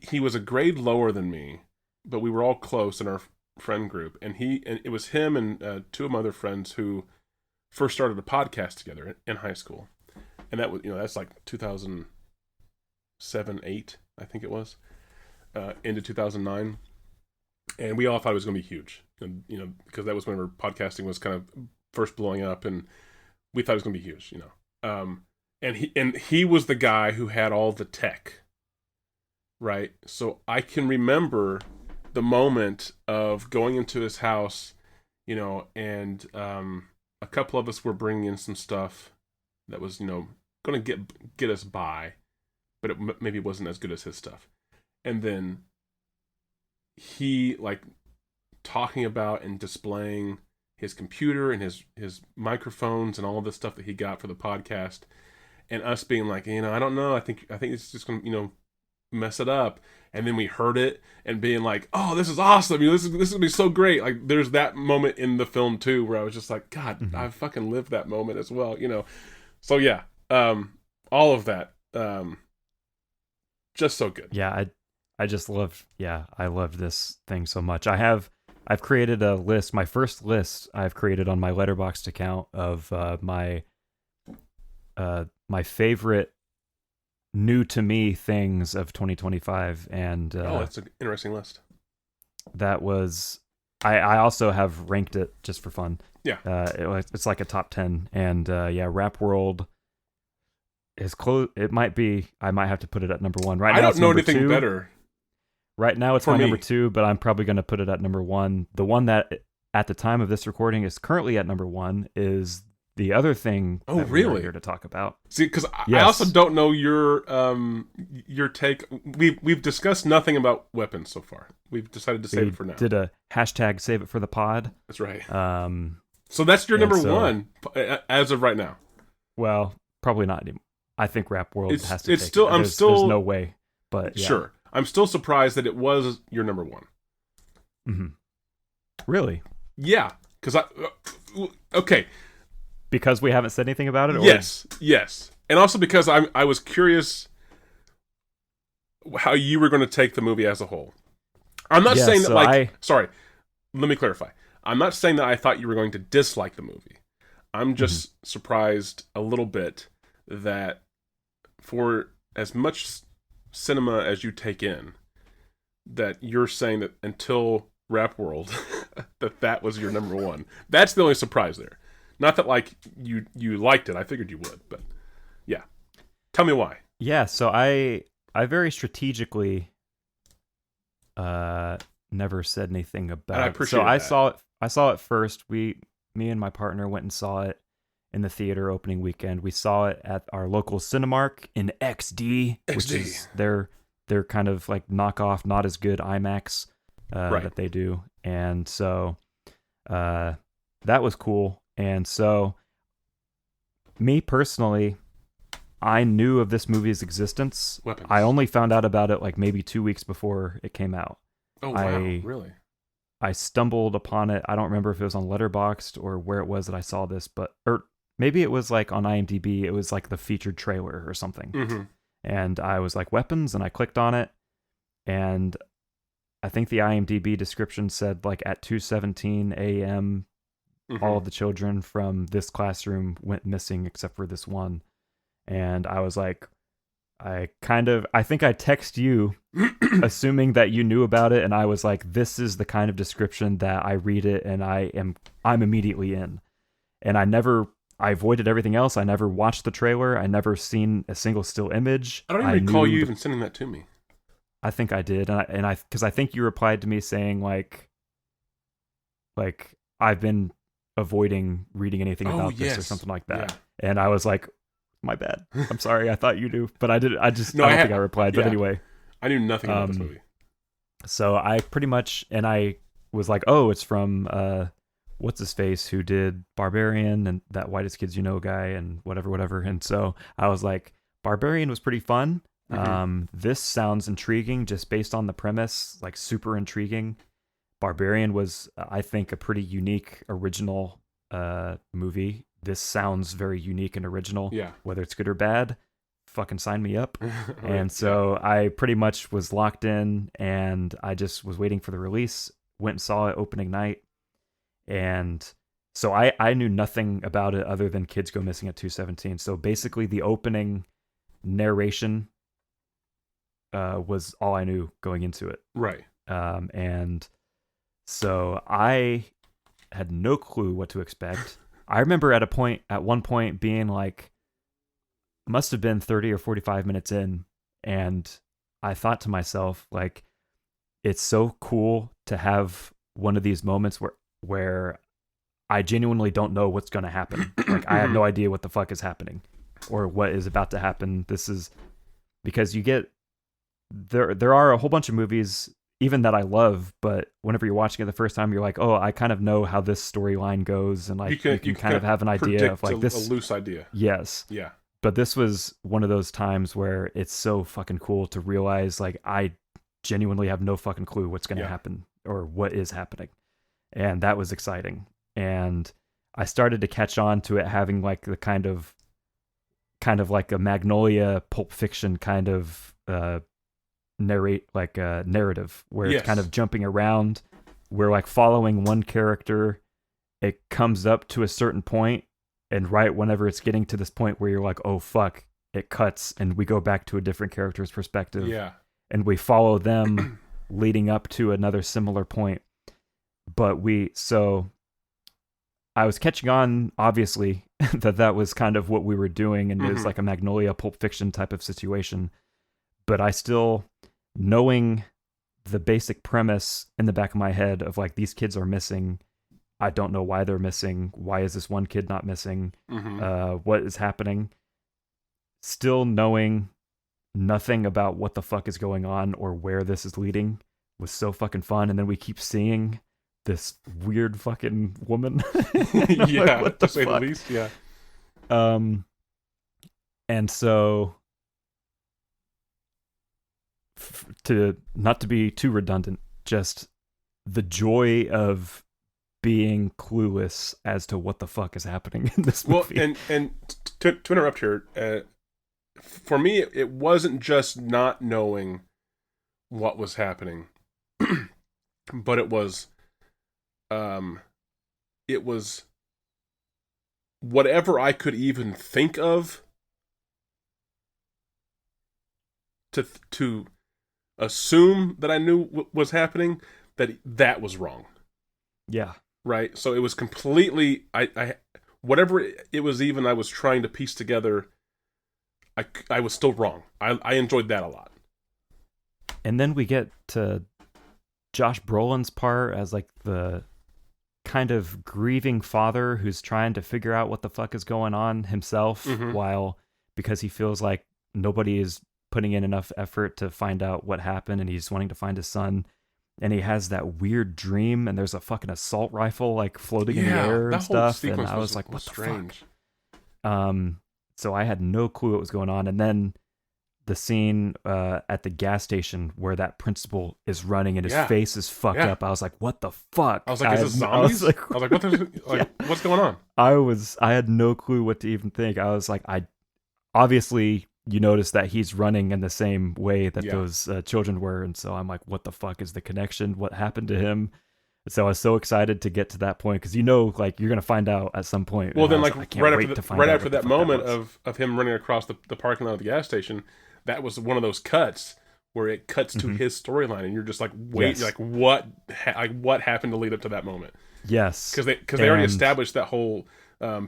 he was a grade lower than me, but we were all close in our friend group, and it was him and 2 of my other friends who first started a podcast together in high school. And that was, that's like 2007 2007, 8, I think it was, into 2009. And we all thought it was going to be huge, because that was whenever podcasting was kind of first blowing up, and we thought it was going to be huge, and he was the guy who had all the tech, right? So I can remember the moment of going into his house, and a couple of us were bringing in some stuff that was, going to get us by, but maybe it wasn't as good as his stuff. And then he, like, talking about and displaying his computer and his microphones and all of the stuff that he got for the podcast, and us being like, I don't know, I think it's just going to, mess it up. And then we heard it and being like, oh, this is awesome, this is going to be so great. Like, there's that moment in the film too where I was just like, God, mm-hmm. I fucking lived that moment as well, So yeah, all of that, just so good. Yeah, I just loved, I loved this thing so much. I've created a list. My first list I've created on my Letterboxd account of my favorite new to me things of 2025, and that's an interesting list. That was, I also have ranked it just for fun. Yeah, it's like a top 10, and Rap World is close. It might be. I might have to put it at number 1 right now. I don't know anything 2. Better. Right now it's my number 2, but I'm probably going to put it at number 1. The one that at the time of this recording is currently at number 1 is the other thing. Oh, really? We're here to talk about. See, because I also don't know your take. We've discussed nothing about weapons so far. We've decided to save it for now. Did a hashtag save it for the pod. That's right. So that's your number 1 as of right now. Well, probably not anymore. I think Rap World has to. It's still. There's no way. But yeah. Sure. I'm still surprised that it was your number 1. Mm-hmm. Really? Yeah, because okay. Because we haven't said anything about it? Or? Yes. And also because I was curious how you were going to take the movie as a whole. I'm not saying that, sorry, let me clarify. I'm not saying that I thought you were going to dislike the movie. I'm just surprised a little bit that for as much cinema as you take in, that you're saying that until Rap World that was your number 1. That's the only surprise there. Not that like you liked it. I figured you would, but yeah. Tell me why. Yeah, so I very strategically never said anything about it. I appreciate that. I saw it first. Me and my partner went and saw it in the theater opening weekend. We saw it at our local Cinemark in XD. Which is their kind of like knockoff, not as good IMAX that they do. And so that was cool. And so me personally, I knew of this movie's existence. Weapons. I only found out about it like maybe 2 weeks before it came out. Oh, wow. Really? I stumbled upon it. I don't remember if it was on Letterboxd or where it was that I saw this, or maybe it was like on IMDb. It was like the featured trailer or something. Mm-hmm. And I was like, weapons, and I clicked on it. And I think the IMDb description said like at 2:17 a.m., all of the children from this classroom went missing except for this one. And I was like, I think I text you assuming that you knew about it, and I was like, this is the kind of description that I read it and I'm immediately in. And I avoided everything else. I never watched the trailer. I never seen a single still image. I don't even recall you even sending that to me. I think I did, and I because I think you replied to me saying like I've been avoiding reading anything about this or something like that. Yeah. And I was like, my bad. I'm sorry. I thought you knew, but I did. I don't think I replied. But anyway, I knew nothing about this movie. So I pretty much, and I was like, oh, it's from what's his face who did Barbarian and that Whitest Kids You Know guy and whatever. And so I was like, Barbarian was pretty fun. Mm-hmm. This sounds intriguing just based on the premise, like super intriguing. Barbarian was, I think, a pretty unique, original movie. This sounds very unique and original. Yeah. Whether it's good or bad, fucking sign me up. And so I pretty much was locked in, and I just was waiting for the release. Went and saw it opening night. And so I knew nothing about it other than kids go missing at 2:17. So basically the opening narration was all I knew going into it. Right. And so I had no clue what to expect. I remember at one point being like, must have been 30 or 45 minutes in, and I thought to myself, like, it's so cool to have one of these moments where I genuinely don't know what's going to happen. Like, I have no idea what the fuck is happening or what is about to happen. This is because you get there are a whole bunch of movies even that I love, but whenever you're watching it the first time, you're like, oh, I kind of know how this storyline goes, and like you can kind of have an idea of like a loose idea. Yes. Yeah. But this was one of those times where it's so fucking cool to realize like I genuinely have no fucking clue what's going to happen or what is happening. And that was exciting. And I started to catch on to it having like the kind of like a Magnolia Pulp Fiction kind of narrative where it's kind of jumping around. We're like following one character. It comes up to a certain point, and right whenever it's getting to this point where you're like, oh fuck, it cuts and we go back to a different character's perspective. Yeah. And we follow them leading up to another similar point. But I was catching on, obviously, that was kind of what we were doing, and it was like a Magnolia Pulp Fiction type of situation. But I still, knowing the basic premise in the back of my head of like, these kids are missing. I don't know why they're missing. Why is this one kid not missing? What is happening? Still knowing nothing about what the fuck is going on or where this is leading was so fucking fun. And then we keep seeing this weird fucking woman. Yeah, like, what the fuck? At least, yeah. And so, to not to be too redundant, just the joy of being clueless as to what the fuck is happening in this movie. Well, and to interrupt here, for me, it wasn't just not knowing what was happening, but it was whatever I could even think of to assume that I knew what was happening, that was wrong. Yeah. Right? So it was completely, I whatever it was even I was trying to piece together, I was still wrong. I enjoyed that a lot. And then we get to Josh Brolin's part as like the kind of grieving father who's trying to figure out what the fuck is going on himself, because he feels like nobody is putting in enough effort to find out what happened, and he's wanting to find his son. And he has that weird dream, and there's a fucking assault rifle like floating in the air and stuff. And I was like, what strange. The fuck? So I had no clue what was going on. And then the scene at the gas station where that principal is running and his face is fucked up. I was like, what the fuck? I was like, is this zombies? I was like, what's going on? I had no clue what to even think. I was like, obviously you notice that he's running in the same way that those children were. And so I'm like, what the fuck is the connection? What happened to him? So I was so excited to get to that point, because like you're going to find out at some point. Well, then like right after that moment of him running across the parking lot of the gas station, that was one of those cuts where it cuts to his storyline, and you're just like, wait, like what happened to lead up to that moment? Yes. Because they already established that whole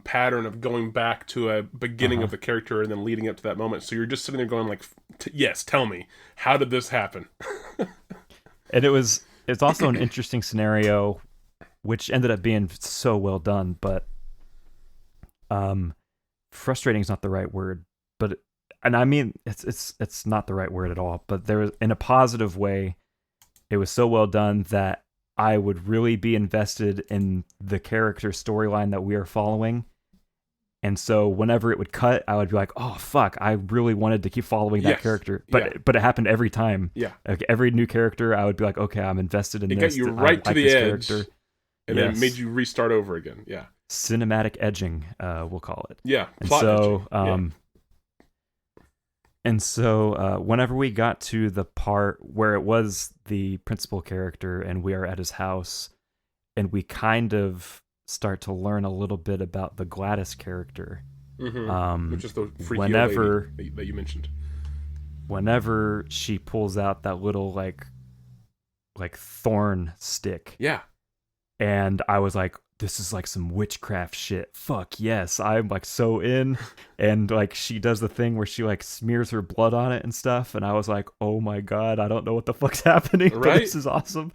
pattern of going back to a beginning of the character and then leading up to that moment. So you're just sitting there going like, yes, tell me, how did this happen? And it's also an interesting scenario, which ended up being so well done, but frustrating is not the right word, and I mean it's not the right word at all, but there was, in a positive way, it was so well done that I would really be invested in the character storyline that we are following. And so whenever it would cut, I would be like, oh, fuck, I really wanted to keep following that character. But it happened every time. Yeah. Like every new character, I would be like, okay, I'm invested in this. It got you right to the edge. Character. And then it made you restart over again. Yeah. Cinematic edging, we'll call it. Yeah. And so whenever we got to the part where it was the principal character and we are at his house, and we kind of start to learn a little bit about the Gladys character, which is the freaky lady that you mentioned. whenever she pulls out that little like thorn stick, Yeah. and I was like, this is like some witchcraft shit. Fuck yes, I'm like so in. And like she does the thing where she like smears her blood on it and stuff, and I was like, oh my god, I don't know what the fuck's happening, but Right? this is awesome.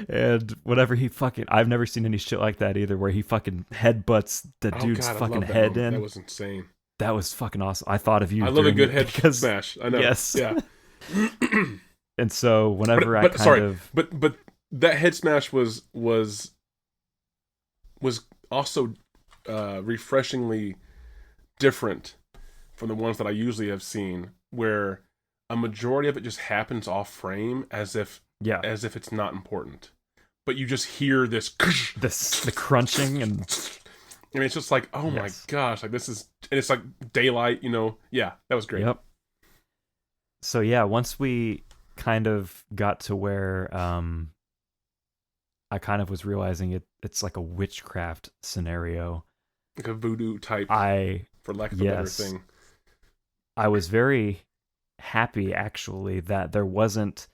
And whenever he fucking, I've never seen any shit like that either, where he fucking headbutts the Oh dude's God, I fucking love that head moment. in. That was insane. That was fucking awesome. I thought of you I love a during good it head because smash. I know. yes. Yeah. And so whenever I but kind sorry, of but that head smash was also refreshingly different from the ones that I usually have seen, where a majority of it just happens off frame as if it's not important, but you just hear this the crunching, and it's just like, oh my gosh, like this is, and it's like daylight, yeah, that was great. Yep. So yeah, once we kind of got to where I kind of was realizing it's like a witchcraft scenario, like a voodoo type, for lack of a better thing. I was very happy actually that there wasn't,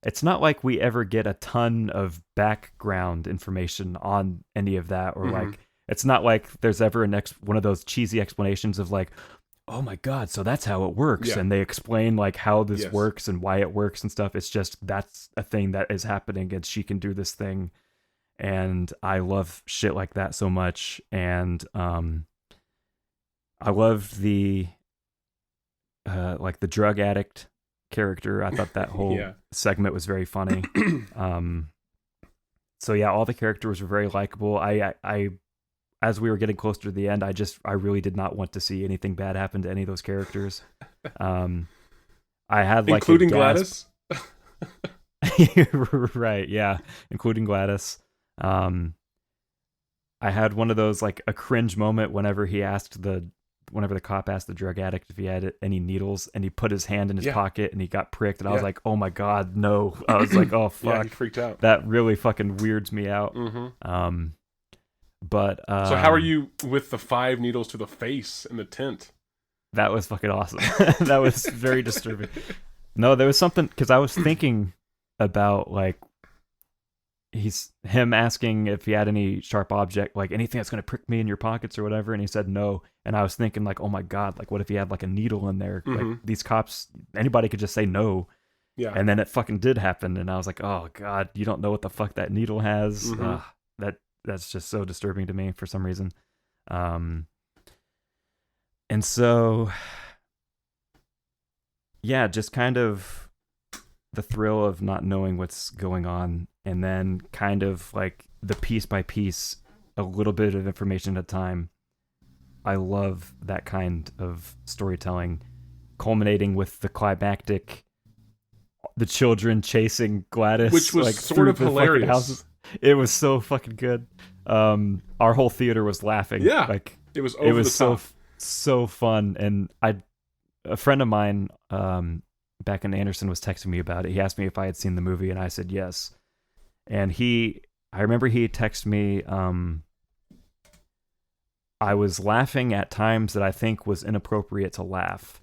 it's not like we ever get a ton of background information on any of that, or like it's not like there's ever one of those cheesy explanations of like, oh my god, so that's how it works, and they explain like how this works and why it works and stuff. It's just that's a thing that is happening, and she can do this thing, and I love shit like that so much. And I love the like the drug addict character. I thought that whole segment was very funny. So yeah, all the characters were very likable. I as we were getting closer to the end, I really did not want to see anything bad happen to any of those characters. I had like including Gladys. Right, yeah, including Gladys. I had one of those like a cringe moment whenever the cop asked the drug addict if he had any needles, and he put his hand in his pocket and he got pricked, and I was like, oh my god, no. I was like, oh fuck. Yeah, he freaked out. That really fucking weirds me out. But so how are you with the 5 needles to the face in the tent? That was fucking awesome. That was very disturbing. No, there was something, because I was thinking about like him asking if he had any sharp object, like anything that's going to prick me in your pockets or whatever, and he said no. And I was thinking like, oh my god, like what if he had like a needle in there? Like these cops, anybody could just say no. Yeah. And then it fucking did happen, and I was like, oh god, you don't know what the fuck that needle has. That's just so disturbing to me for some reason. And so yeah, just kind of the thrill of not knowing what's going on, and then kind of like the piece by piece, a little bit of information at a time. I love that kind of storytelling, culminating with the climactic, the children chasing Gladys, which was like, sort of hilarious. It was so fucking good. Our whole theater was laughing. Yeah, like it was over the top. so fun. And a friend of mine back in Anderson was texting me about it. He asked me if I had seen the movie, and I said yes. And I remember he texted me, I was laughing at times that I think was inappropriate to laugh.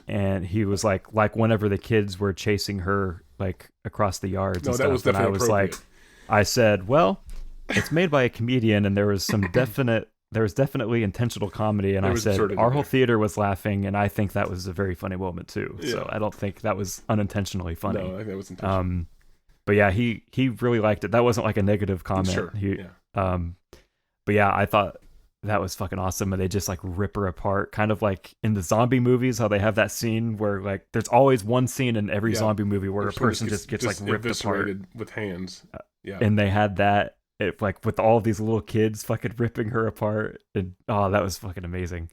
And he was like whenever the kids were chasing her like across the yards and stuff. That was definitely and I was like, I said, well, it's made by a comedian, and there was definitely intentional comedy, and I said our whole theater was laughing, and I think that was a very funny moment too. Yeah. So I don't think that was unintentionally funny. No, I think that was intentional. But yeah, he really liked it. That wasn't like a negative comment. Sure. But yeah, I thought that was fucking awesome, and they just like rip her apart, kind of like in the zombie movies, how they have that scene where like there's always one scene in every zombie movie where a person just gets like ripped apart with hands. And they had that like with all these little kids fucking ripping her apart, and that was fucking amazing.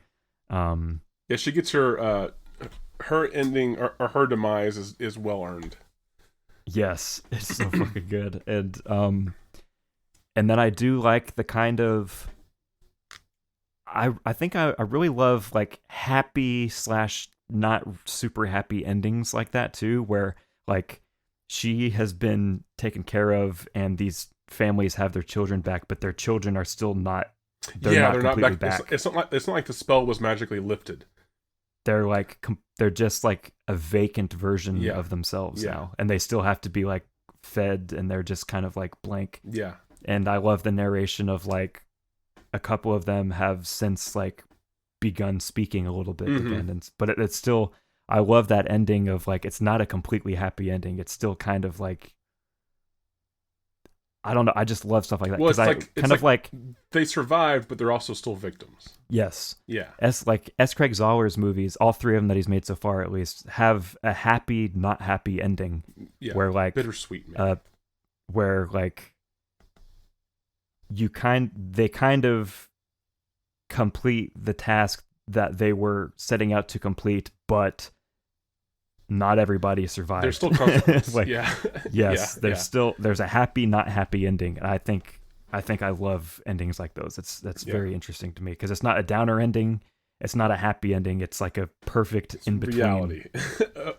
Yeah, she gets her ending or her demise is well earned. Yes, it's so fucking good. And then I do like the kind of, I think I really love like happy / not super happy endings like that too, where like she has been taken care of and these families have their children back, but their children are still not. They're not completely back. It's not like the spell was magically lifted. they're like they're just like a vacant version of themselves now, and they still have to be like fed, and they're just kind of like blank. Yeah. And I love the narration of like a couple of them have since like begun speaking a little bit, but it's still, I love that ending of like, it's not a completely happy ending. It's still kind of like, I don't know. I just love stuff like that. Well, it's like they survived, but they're also still victims. Yes. Yeah. S. Craig Zoller's movies, all three of them that he's made so far, at least, have a happy, not happy ending. Yeah. Where like bittersweet, man. Where like they kind of complete the task that they were setting out to complete, but not everybody survived. There's still consequences. Like, yes, there's a happy, not happy ending. And I think I love endings like those. That's very interesting to me, because it's not a downer ending. It's not a happy ending. It's like a perfect in between. Reality.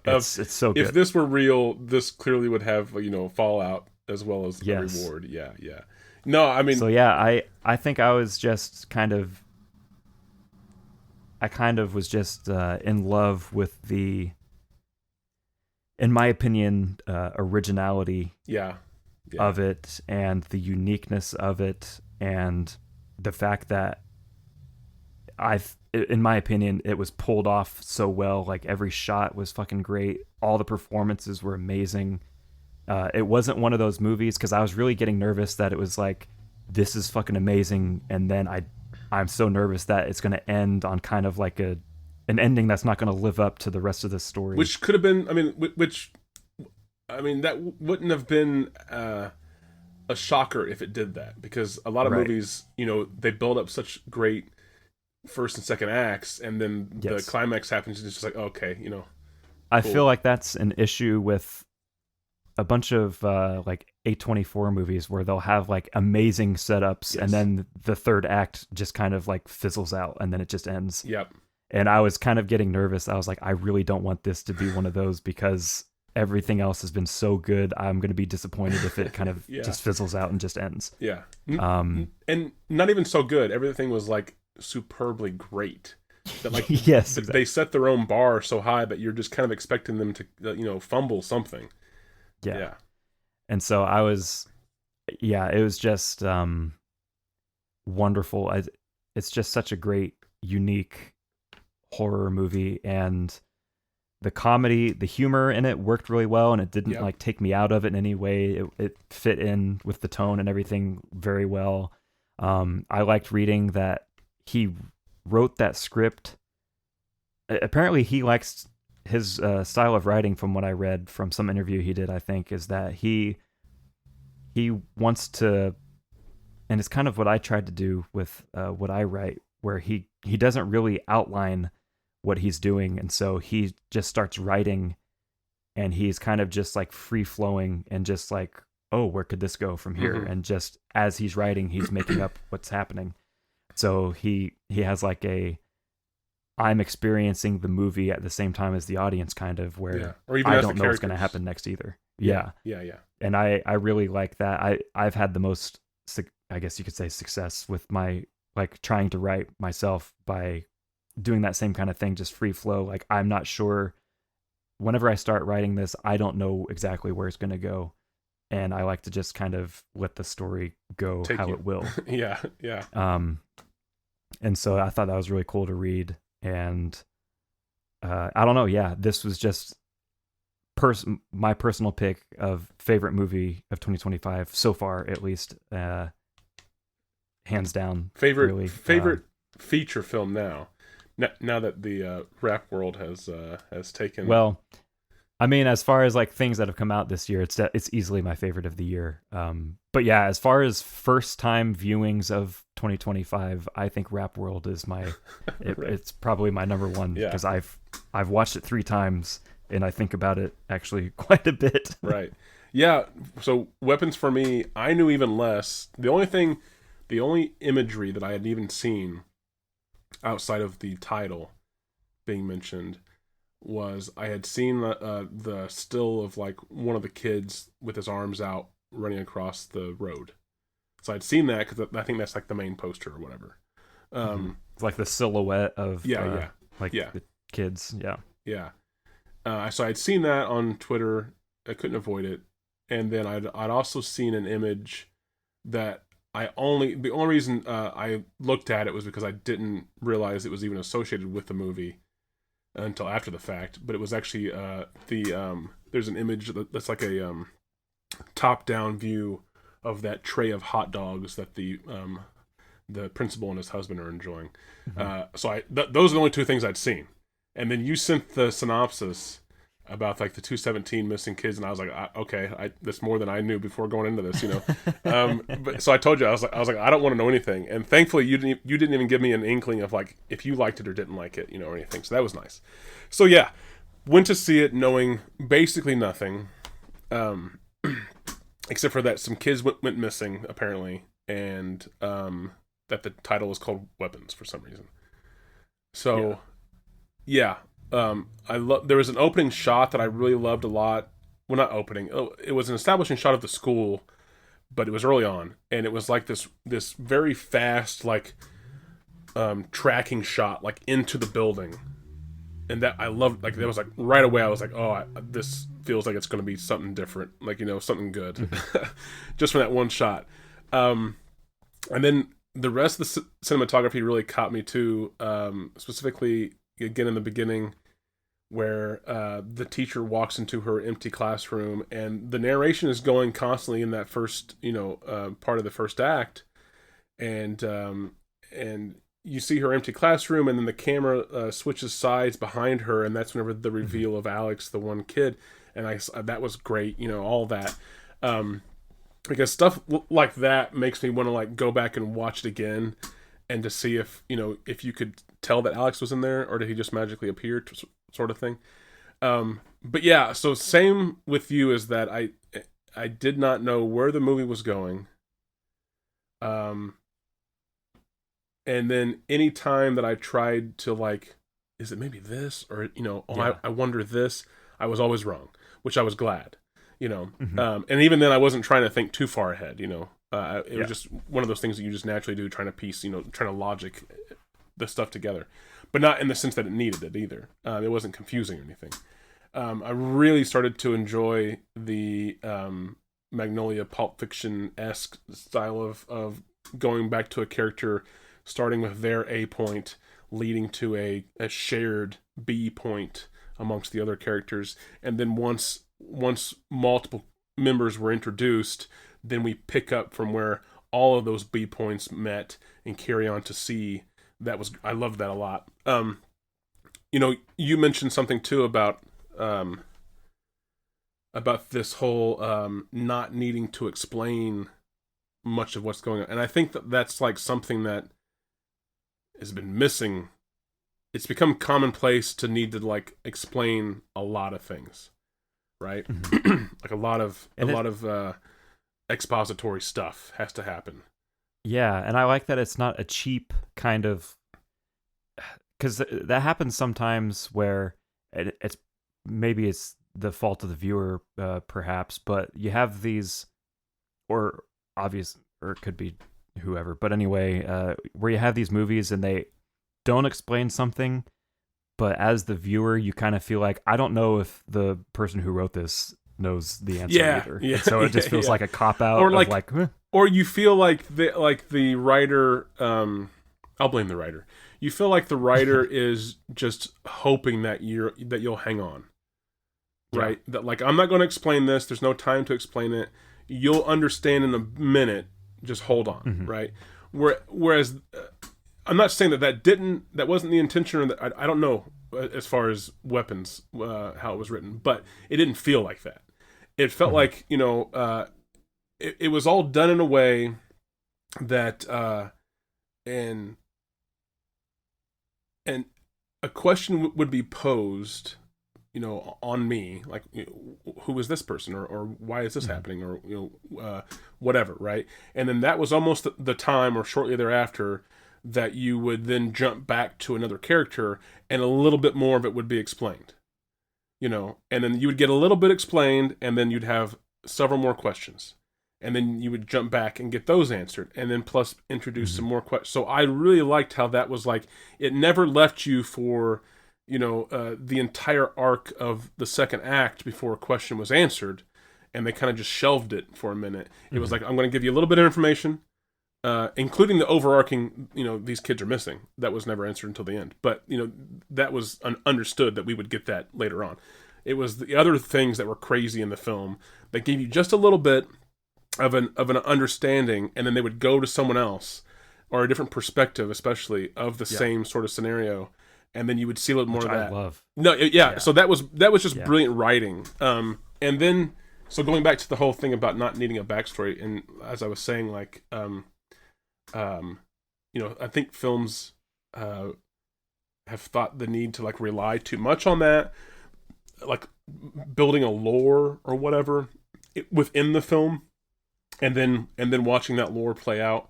It's so good. If this were real, this clearly would have, fallout as well as a reward. Yeah. No, I mean. So yeah, I think I was just kind of was just in love with the, in my opinion, originality of it, and the uniqueness of it, and the fact that in my opinion, it was pulled off so well. Like, every shot was fucking great. All the performances were amazing. It wasn't one of those movies, because I was really getting nervous that it was like, this is fucking amazing, and then I'm so nervous that it's going to end on kind of like an ending that's not going to live up to the rest of the story. Which could have been, that wouldn't have been a shocker if it did that, because a lot of movies, they build up such great first and second acts, and then the climax happens, and it's just like, okay, I feel like that's an issue with a bunch of like A24 movies, where they'll have like amazing setups, and then the third act just kind of like fizzles out, and then it just ends. Yep. And I was kind of getting nervous. I was like, I really don't want this to be one of those, because everything else has been so good. I'm going to be disappointed if it kind of just fizzles out and just ends. Yeah. And not even so good. Everything was like superbly great. That, like, yes, exactly. They set their own bar so high that you're just kind of expecting them to, fumble something. Yeah. And so I was, it was just wonderful. It's just such a great, unique horror movie, and the comedy, the humor in it worked really well, and it didn't like take me out of it in any way. It fit in with the tone and everything very well. I liked reading that he wrote that script. Apparently he likes his style of writing, from what I read from some interview he did, I think, is that he wants to, and it's kind of what I tried to do with what I write, where he doesn't really outline what he's doing, and so he just starts writing, and he's kind of just like free flowing, and just like, oh, where could this go from here? And just as he's writing, he's making up what's happening. So he has like I'm experiencing the movie at the same time as the audience, kind of, where or even I don't know what's going to happen next either. Yeah. And I really like that. I've had the most, I guess you could say, success with my, like, trying to write myself by doing that same kind of thing, just free flow. Like, I'm not sure, whenever I start writing this, I don't know exactly where it's going to go. And I like to just kind of let the story go it will. Yeah. And so I thought that was really cool to read. And I don't know. Yeah, this was just my personal pick of favorite movie of 2025 so far, at least. Hands down. Favorite feature film now that the rap world has taken. Well, I mean, as far as like things that have come out this year, it's easily my favorite of the year. But yeah, as far as first time viewings of 2025, I think Rap World is it's probably my number one, because I've watched it 3 times, and I think about it actually quite a bit. Right. Yeah. So Weapons, for me, I knew even less. The only imagery that I had even seen outside of the title being mentioned was, I had seen the still of like one of the kids with his arms out running across the road. So I'd seen that, because I think that's like the main poster or whatever. It's like the silhouette of kids. Yeah. Yeah. So I'd seen that on Twitter. I couldn't avoid it. And then I'd also seen an image that the only reason I looked at it was because I didn't realize it was even associated with the movie until after the fact. But it was actually there's an image that's like a top-down view of that tray of hot dogs that the principal and his husband are enjoying. So those are the only two things I'd seen. And then you sent the synopsis about like the 217 missing kids, and I was like, okay, that's more than I knew before going into this, But so I told you, I was like, I don't want to know anything. And thankfully, you didn't even give me an inkling of like if you liked it or didn't like it, or anything. So that was nice. So yeah, went to see it knowing basically nothing, except for that some kids went missing apparently, and that the title was called Weapons for some reason. So. Yeah. There was an opening shot that I really loved a lot. Well, not opening. It was an establishing shot of the school, but it was early on, and it was like this very fast like tracking shot like into the building, and that I loved. Like that was like right away. I was like, oh, this feels like it's going to be something different, like something good, just from that one shot. And then the rest of the cinematography really caught me too, specifically. Again in the beginning where the teacher walks into her empty classroom and the narration is going constantly in that first part of the first act, and you see her empty classroom, and then the camera switches sides behind her, and that's whenever the reveal of Alex, the one kid, and that was great, all that, because stuff like that makes me want to like go back and watch it again and to see if if you could tell that Alex was in there, or did he just magically appear, sort of thing. But yeah, so same with you is that I did not know where the movie was going. And then any time that I tried to like, is it maybe this, or I wonder this, I was always wrong, which I was glad, and even then I wasn't trying to think too far ahead, it was just one of those things that you just naturally do, trying to piece, trying to logic the stuff together, but not in the sense that it needed it either. It wasn't confusing or anything. I really started to enjoy the Magnolia Pulp Fiction-esque style of going back to a character, starting with their A point, leading to a shared B point amongst the other characters, and then once multiple members were introduced, then we pick up from where all of those B points met and carry on to C. I loved that a lot. You mentioned something too about this whole not needing to explain much of what's going on, and I think that's like something that has been missing. It's become commonplace to need to like explain a lot of things, right? Like a lot of expository stuff has to happen. Yeah, and I like that it's not a cheap kind of, because that happens sometimes where it's maybe it's the fault of the viewer, perhaps, but you have these, or it could be whoever, but anyway, where you have these movies and they don't explain something, but as the viewer, you kind of feel like, I don't know if the person who wrote this knows the answer either. Yeah, so it just feels like a cop out, or like huh? Or you feel like the writer. I'll blame the writer. You feel like the writer is just hoping that you'll hang on, right? Yeah. That like, I'm not going to explain this. There's no time to explain it. You'll understand in a minute. Just hold on, right? Whereas, I'm not saying that wasn't the intention, or that I don't know as far as Weapons, how it was written, but it didn't feel like that. It felt like, it was all done in a way that, and a question would be posed, on me, like, who is this person, or why is this happening, or, whatever, right? And then that was almost the time, or shortly thereafter, that you would then jump back to another character, and a little bit more of it would be explained, and then you would get a little bit explained, and then you'd have several more questions, and then you would jump back and get those answered, and then plus introduce some more questions. So I really liked how that was like, it never left you for the entire arc of the second act before a question was answered, and they kind of just shelved it for a minute. It was like, I'm going to give you a little bit of information, including the overarching, these kids are missing. That was never answered until the end. But, that was understood that we would get that later on. It was the other things that were crazy in the film that gave you just a little bit of an understanding, and then they would go to someone else or a different perspective, especially of the same sort of scenario, and then you would see a little more of that. I love. No, yeah. So that was just brilliant writing. And then so going back to the whole thing about not needing a backstory, and as I was saying, like, I think films have thought the need to like rely too much on that, like building a lore or whatever within the film, and then watching that lore play out.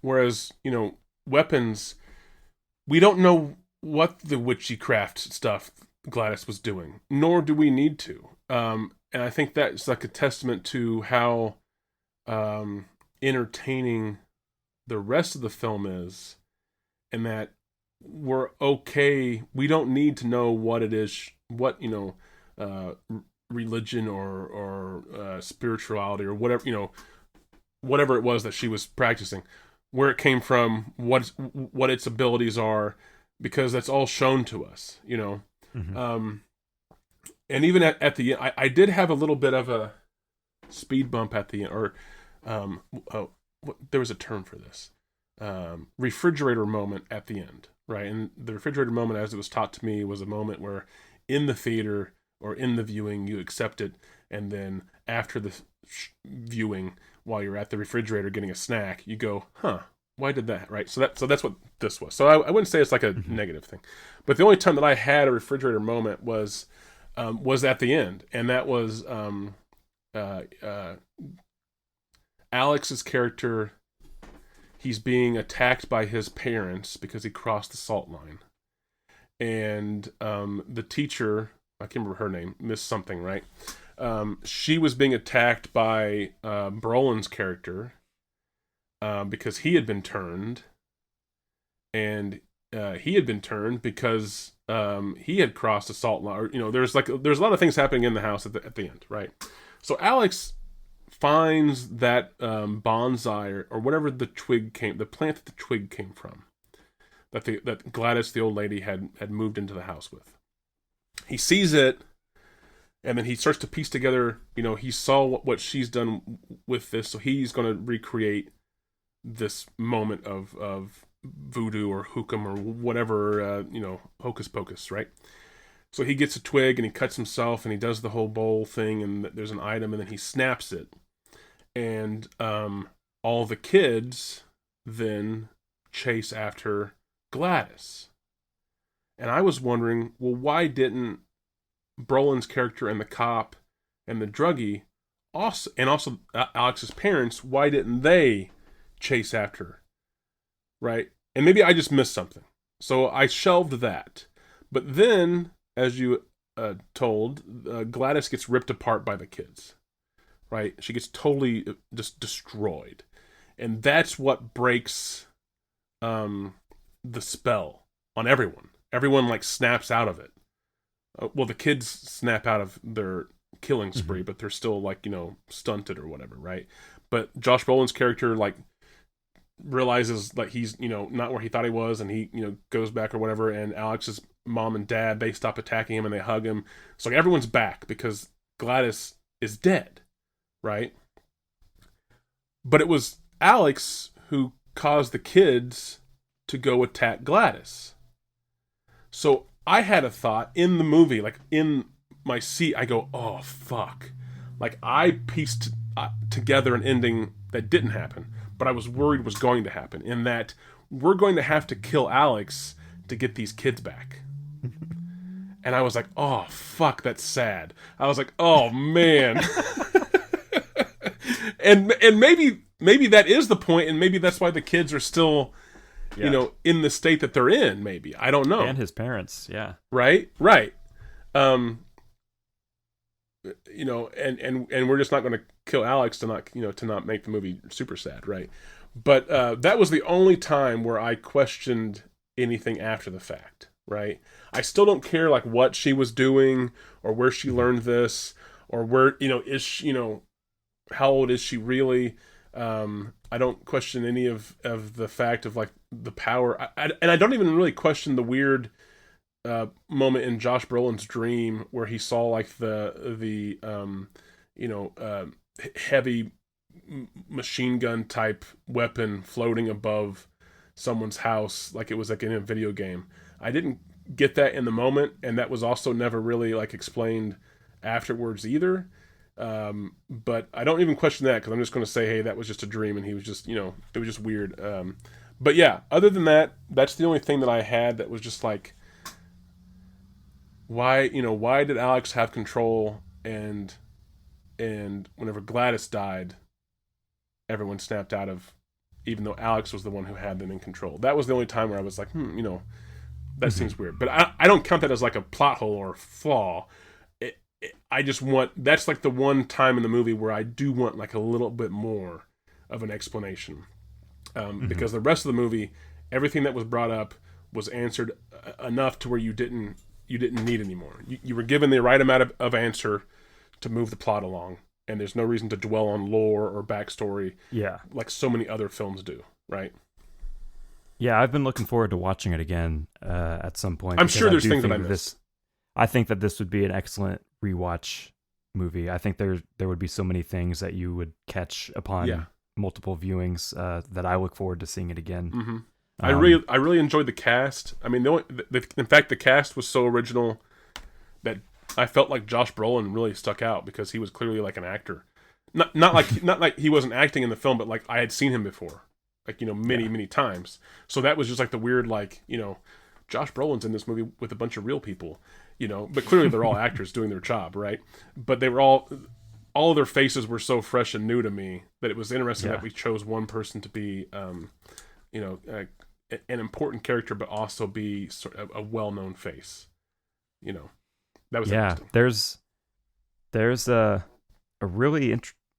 Whereas weapons, we don't know what the witchcraft stuff Gladys was doing, nor do we need to. And I think that's like a testament to how entertaining the rest of the film is, and that we're okay. We don't need to know what it is, what religion or spirituality or whatever whatever it was that she was practicing, where it came from, what its abilities are, because that's all shown to us. Mm-hmm. And even at the end, I did have a little bit of a speed bump at the end, or there was a term for this, refrigerator moment at the end, right? And the refrigerator moment, as it was taught to me, was a moment where in the theater or in the viewing, you accept it, and then after the viewing, while you're at the refrigerator getting a snack, you go, why did that, right? So that's what this was. So I wouldn't say it's like a negative thing, but the only time that I had a refrigerator moment was at the end, and that was Alex's character. He's being attacked by his parents because he crossed the salt line, and the teacher, I can't remember her name, Miss something, right? She was being attacked by Brolin's character because he had been turned, and he had been turned because he had crossed a salt line. Or, there's a lot of things happening in the house at the end, right? So Alex finds that bonsai or whatever the plant that the twig came from, that Gladys, the old lady, had moved into the house with. He sees it, and then he starts to piece together, he saw what she's done with this, so he's going to recreate this moment of voodoo or hook'em or whatever, hocus pocus, right? So he gets a twig and he cuts himself and he does the whole bowl thing, and there's an item, and then he snaps it. And all the kids then chase after Gladys. And I was wondering, well, why didn't Brolin's character and the cop and the druggie also Alex's parents, why didn't they chase after her? Right? And maybe I just missed something. So I shelved that. But then, as you told, Gladys gets ripped apart by the kids. Right? She gets totally just destroyed. And that's what breaks the spell on everyone. Everyone like snaps out of it. Well, the kids snap out of their killing spree, but they're still like, stunted or whatever, right? But Josh Brolin's character like realizes that he's, not where he thought he was, and he, goes back or whatever, and Alex's mom and dad, they stop attacking him and they hug him. So like, everyone's back because Gladys is dead, right? But it was Alex who caused the kids to go attack Gladys. So I had a thought in the movie, like in my seat, I go, oh, fuck. Like I pieced together an ending that didn't happen, but I was worried was going to happen, in that we're going to have to kill Alex to get these kids back. And I was like, oh, fuck, that's sad. I was like, oh, man. and maybe that is the point, and maybe that's why the kids are still... in the state that they're in, maybe. I don't know. And his parents, yeah. Right? And we're just not going to kill Alex to not make the movie super sad, right? But that was the only time where I questioned anything after the fact. right? I still don't care like what she was doing or where she learned this or where, is she, how old is she really? I don't question any of the fact of like the power. And I don't even really question the weird moment in Josh Brolin's dream where he saw like the you know uh, heavy machine gun type weapon floating above someone's house like it was like in a video game. I didn't get that in the moment, and that was also never really like explained afterwards either. But I don't even question that because I'm just going to say, hey, that was just a dream, and he was just, it was just weird. But yeah, other than that, that's the only thing that I had that was just like, why did Alex have control, and whenever Gladys died, everyone snapped out of, even though Alex was the one who had them in control. That was the only time where I was like, that seems weird. But I don't count that as like a plot hole or a flaw. I just want, that's like the one time in the movie where I do want like a little bit more of an explanation. Because the rest of the movie, everything that was brought up was answered enough to where you didn't need anymore. You were given the right amount of answer to move the plot along, and there's no reason to dwell on lore or backstory, like so many other films do, right? Yeah, I've been looking forward to watching it again at some point. I'm sure there's things that I missed. I think that this would be an excellent rewatch movie. I think there would be so many things that you would catch upon multiple viewings that I look forward to seeing it again. Mm-hmm. I really enjoyed the cast. I mean, in fact, the cast was so original that I felt like Josh Brolin really stuck out because he was clearly like an actor. Not like he wasn't acting in the film, but like I had seen him before, like many times. So that was just like the weird Josh Brolin's in this movie with a bunch of real people, but clearly they're all actors doing their job, right? But they were all of their faces were so fresh and new to me that it was interesting that we chose one person to be, an important character, but also be sort of a well-known face. That was interesting. There's a really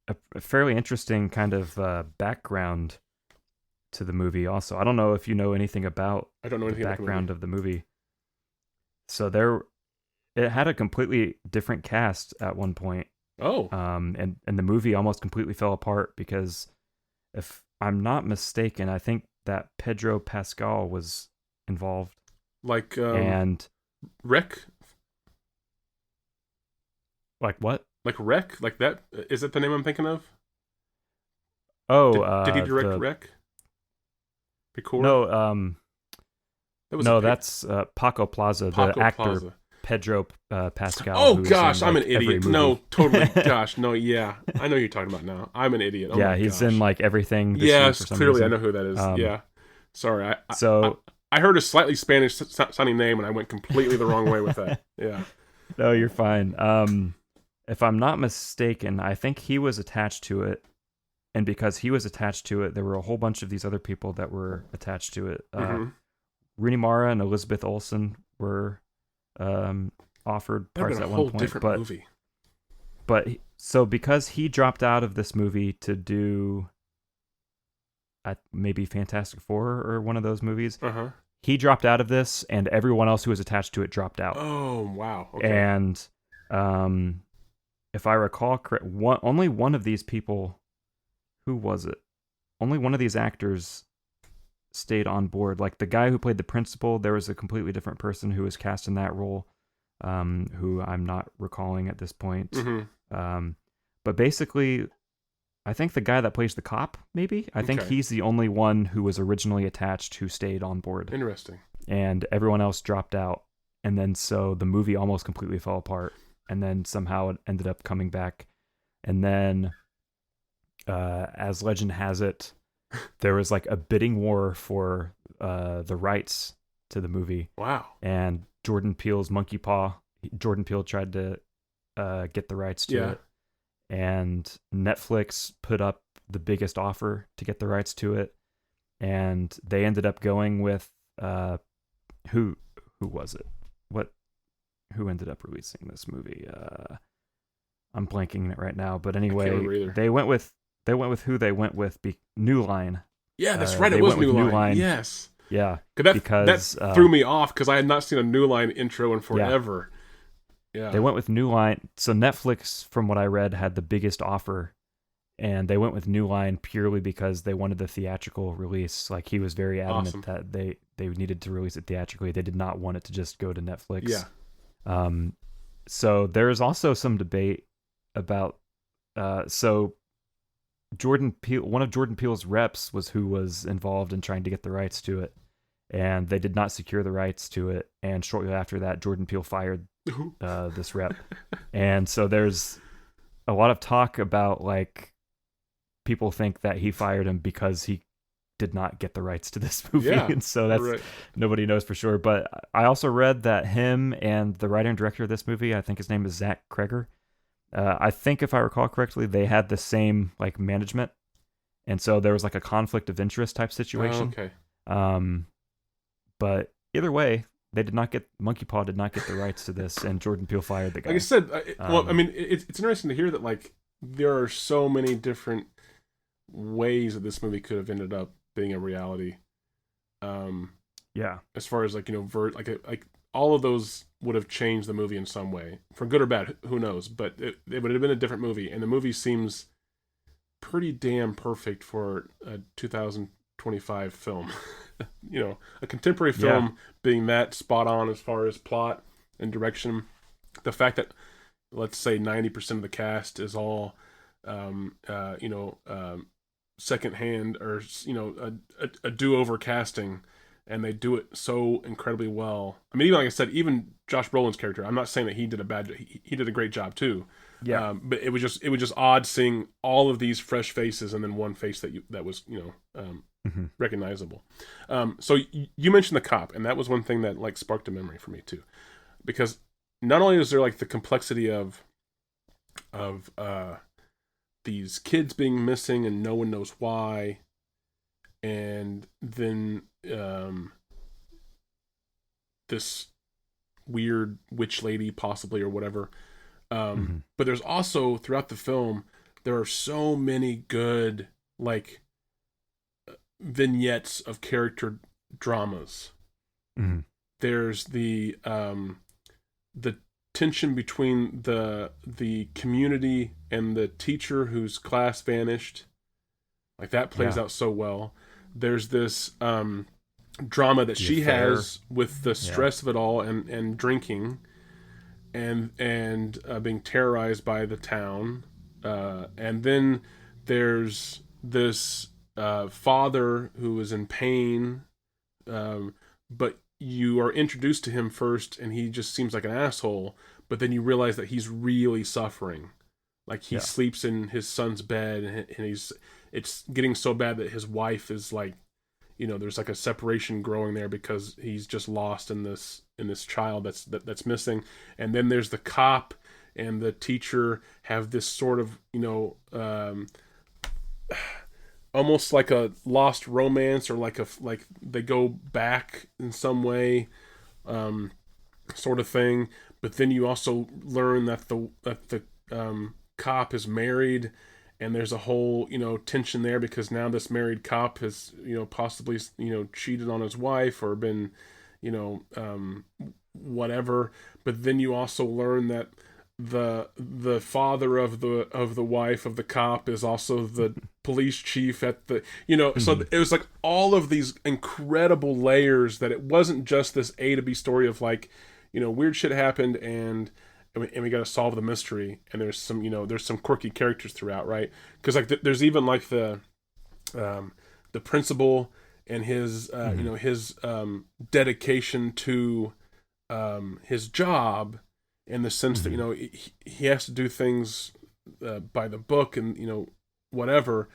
a fairly interesting kind of background to the movie. Also, I don't know if you know anything about the background of the movie. So it had a completely different cast at one point. Oh. And the movie almost completely fell apart because, if I'm not mistaken, I think that Pedro Pascal was involved. Like and Wreck. Like what? Like Wreck? Like that? Is that the name I'm thinking of? Oh, did he direct Wreck? No, that's Paco Plaza, the actor Pedro Pascal. Oh gosh, I'm an idiot. No, totally. Gosh, no, yeah, I know who you're talking about now. I'm an idiot. Oh yeah, he's in like everything. Yes, clearly reason. I know who that is. Yeah, sorry. I heard a slightly Spanish sounding name and I went completely the wrong way with that. Yeah. No, you're fine. If I'm not mistaken, I think he was attached to it. And because he was attached to it, there were a whole bunch of these other people that were attached to it. Rooney Mara and Elizabeth Olsen were offered parts at one point. Movie. But so because he dropped out of this movie to do maybe Fantastic Four or one of those movies, he dropped out of this, and everyone else who was attached to it dropped out. Oh, wow. Okay. And if I recall correct, only one of these people... Who was it? Only one of these actors stayed on board. Like the guy who played the principal, there was a completely different person who was cast in that role, who I'm not recalling at this point. But basically, I think the guy that plays the cop, maybe? I think he's the only one who was originally attached who stayed on board. Interesting. And everyone else dropped out. And then so the movie almost completely fell apart. And then somehow it ended up coming back. And then... as legend has it, there was like a bidding war for the rights to the movie. Wow. And Jordan Peele's Monkey Paw, Jordan Peele tried to get the rights to it. And Netflix put up the biggest offer to get the rights to it. And they ended up going with who was it? Who ended up releasing this movie? I'm blanking it right now, but anyway, they went with who they went with. New Line. Yeah, that's right. It was New Line. Yes. Yeah, That threw me off because I had not seen a New Line intro in forever. Yeah. They went with New Line. So Netflix, from what I read, had the biggest offer, and they went with New Line purely because they wanted the theatrical release. Like, he was very adamant that they needed to release it theatrically. They did not want it to just go to Netflix. Yeah. So there is also some debate about so Jordan Peele, one of Jordan Peele's reps, was who was involved in trying to get the rights to it, and they did not secure the rights to it. And shortly after that, Jordan Peele fired this rep, and so there's a lot of talk about, like, people think that he fired him because he did not get the rights to this movie. Yeah, and so that's nobody knows for sure. But I also read that him and the writer and director of this movie, I think his name is Zach Kreger, I think if I recall correctly, they had the same, like, management, and so there was like a conflict of interest type situation. Okay. But either way, Monkey Paw did not get the rights to this, and Jordan Peele fired the guy. Like I said, well, I mean, it's interesting to hear that, like, there are so many different ways that this movie could have ended up being a reality. Yeah. As far as, like, you know, like all of those would have changed the movie in some way, for good or bad. Who knows? But it would have been a different movie, and the movie seems pretty damn perfect for a 2025 film. You know, a contemporary film being that spot on as far as plot and direction. The fact that, let's say, 90% of the cast is all, secondhand, or, you know, a do-over casting, and they do it so incredibly well. I mean, even like I said, even Josh Brolin's character, I'm not saying that he did a bad job. He did a great job too. Yeah. But it was just odd seeing all of these fresh faces and then one face that was, you know, recognizable. So you mentioned the cop, and that was one thing that, like, sparked a memory for me too, because not only is there, like, the complexity of these kids being missing and no one knows why, and then this weird witch lady possibly, or whatever, but there's also, throughout the film, there are so many good, like, vignettes of character dramas. There's the tension between the community and the teacher whose class vanished. Like, that plays out so well. There's this drama that she has with the stress of it all, and drinking, and being terrorized by the town, and then there's this father who is in pain, but you are introduced to him first, and he just seems like an asshole, but then you realize that he's really suffering. Like, he sleeps in his son's bed, and it's getting so bad that his wife is, like, you know, there's like a separation growing there because he's just lost in this child that's missing. And then there's the cop and the teacher have this sort of, you know, almost like a lost romance, or like they go back in some way, sort of thing. But then you also learn that the cop is married, and there's a whole, you know, tension there, because now this married cop has, you know, possibly, you know, cheated on his wife, or been, you know, whatever. But then you also learn that the father of the wife of the cop is also the police chief at the, you know, so it was like all of these incredible layers, that it wasn't just this A to B story of, like, you know, weird shit happened, and we got to solve the mystery, and there's some, you know, there's some quirky characters throughout, right? Because, like, there's even, like, the principal and his you know, his dedication to his job, in the sense that, you know, he has to do things by the book, and, you know, whatever,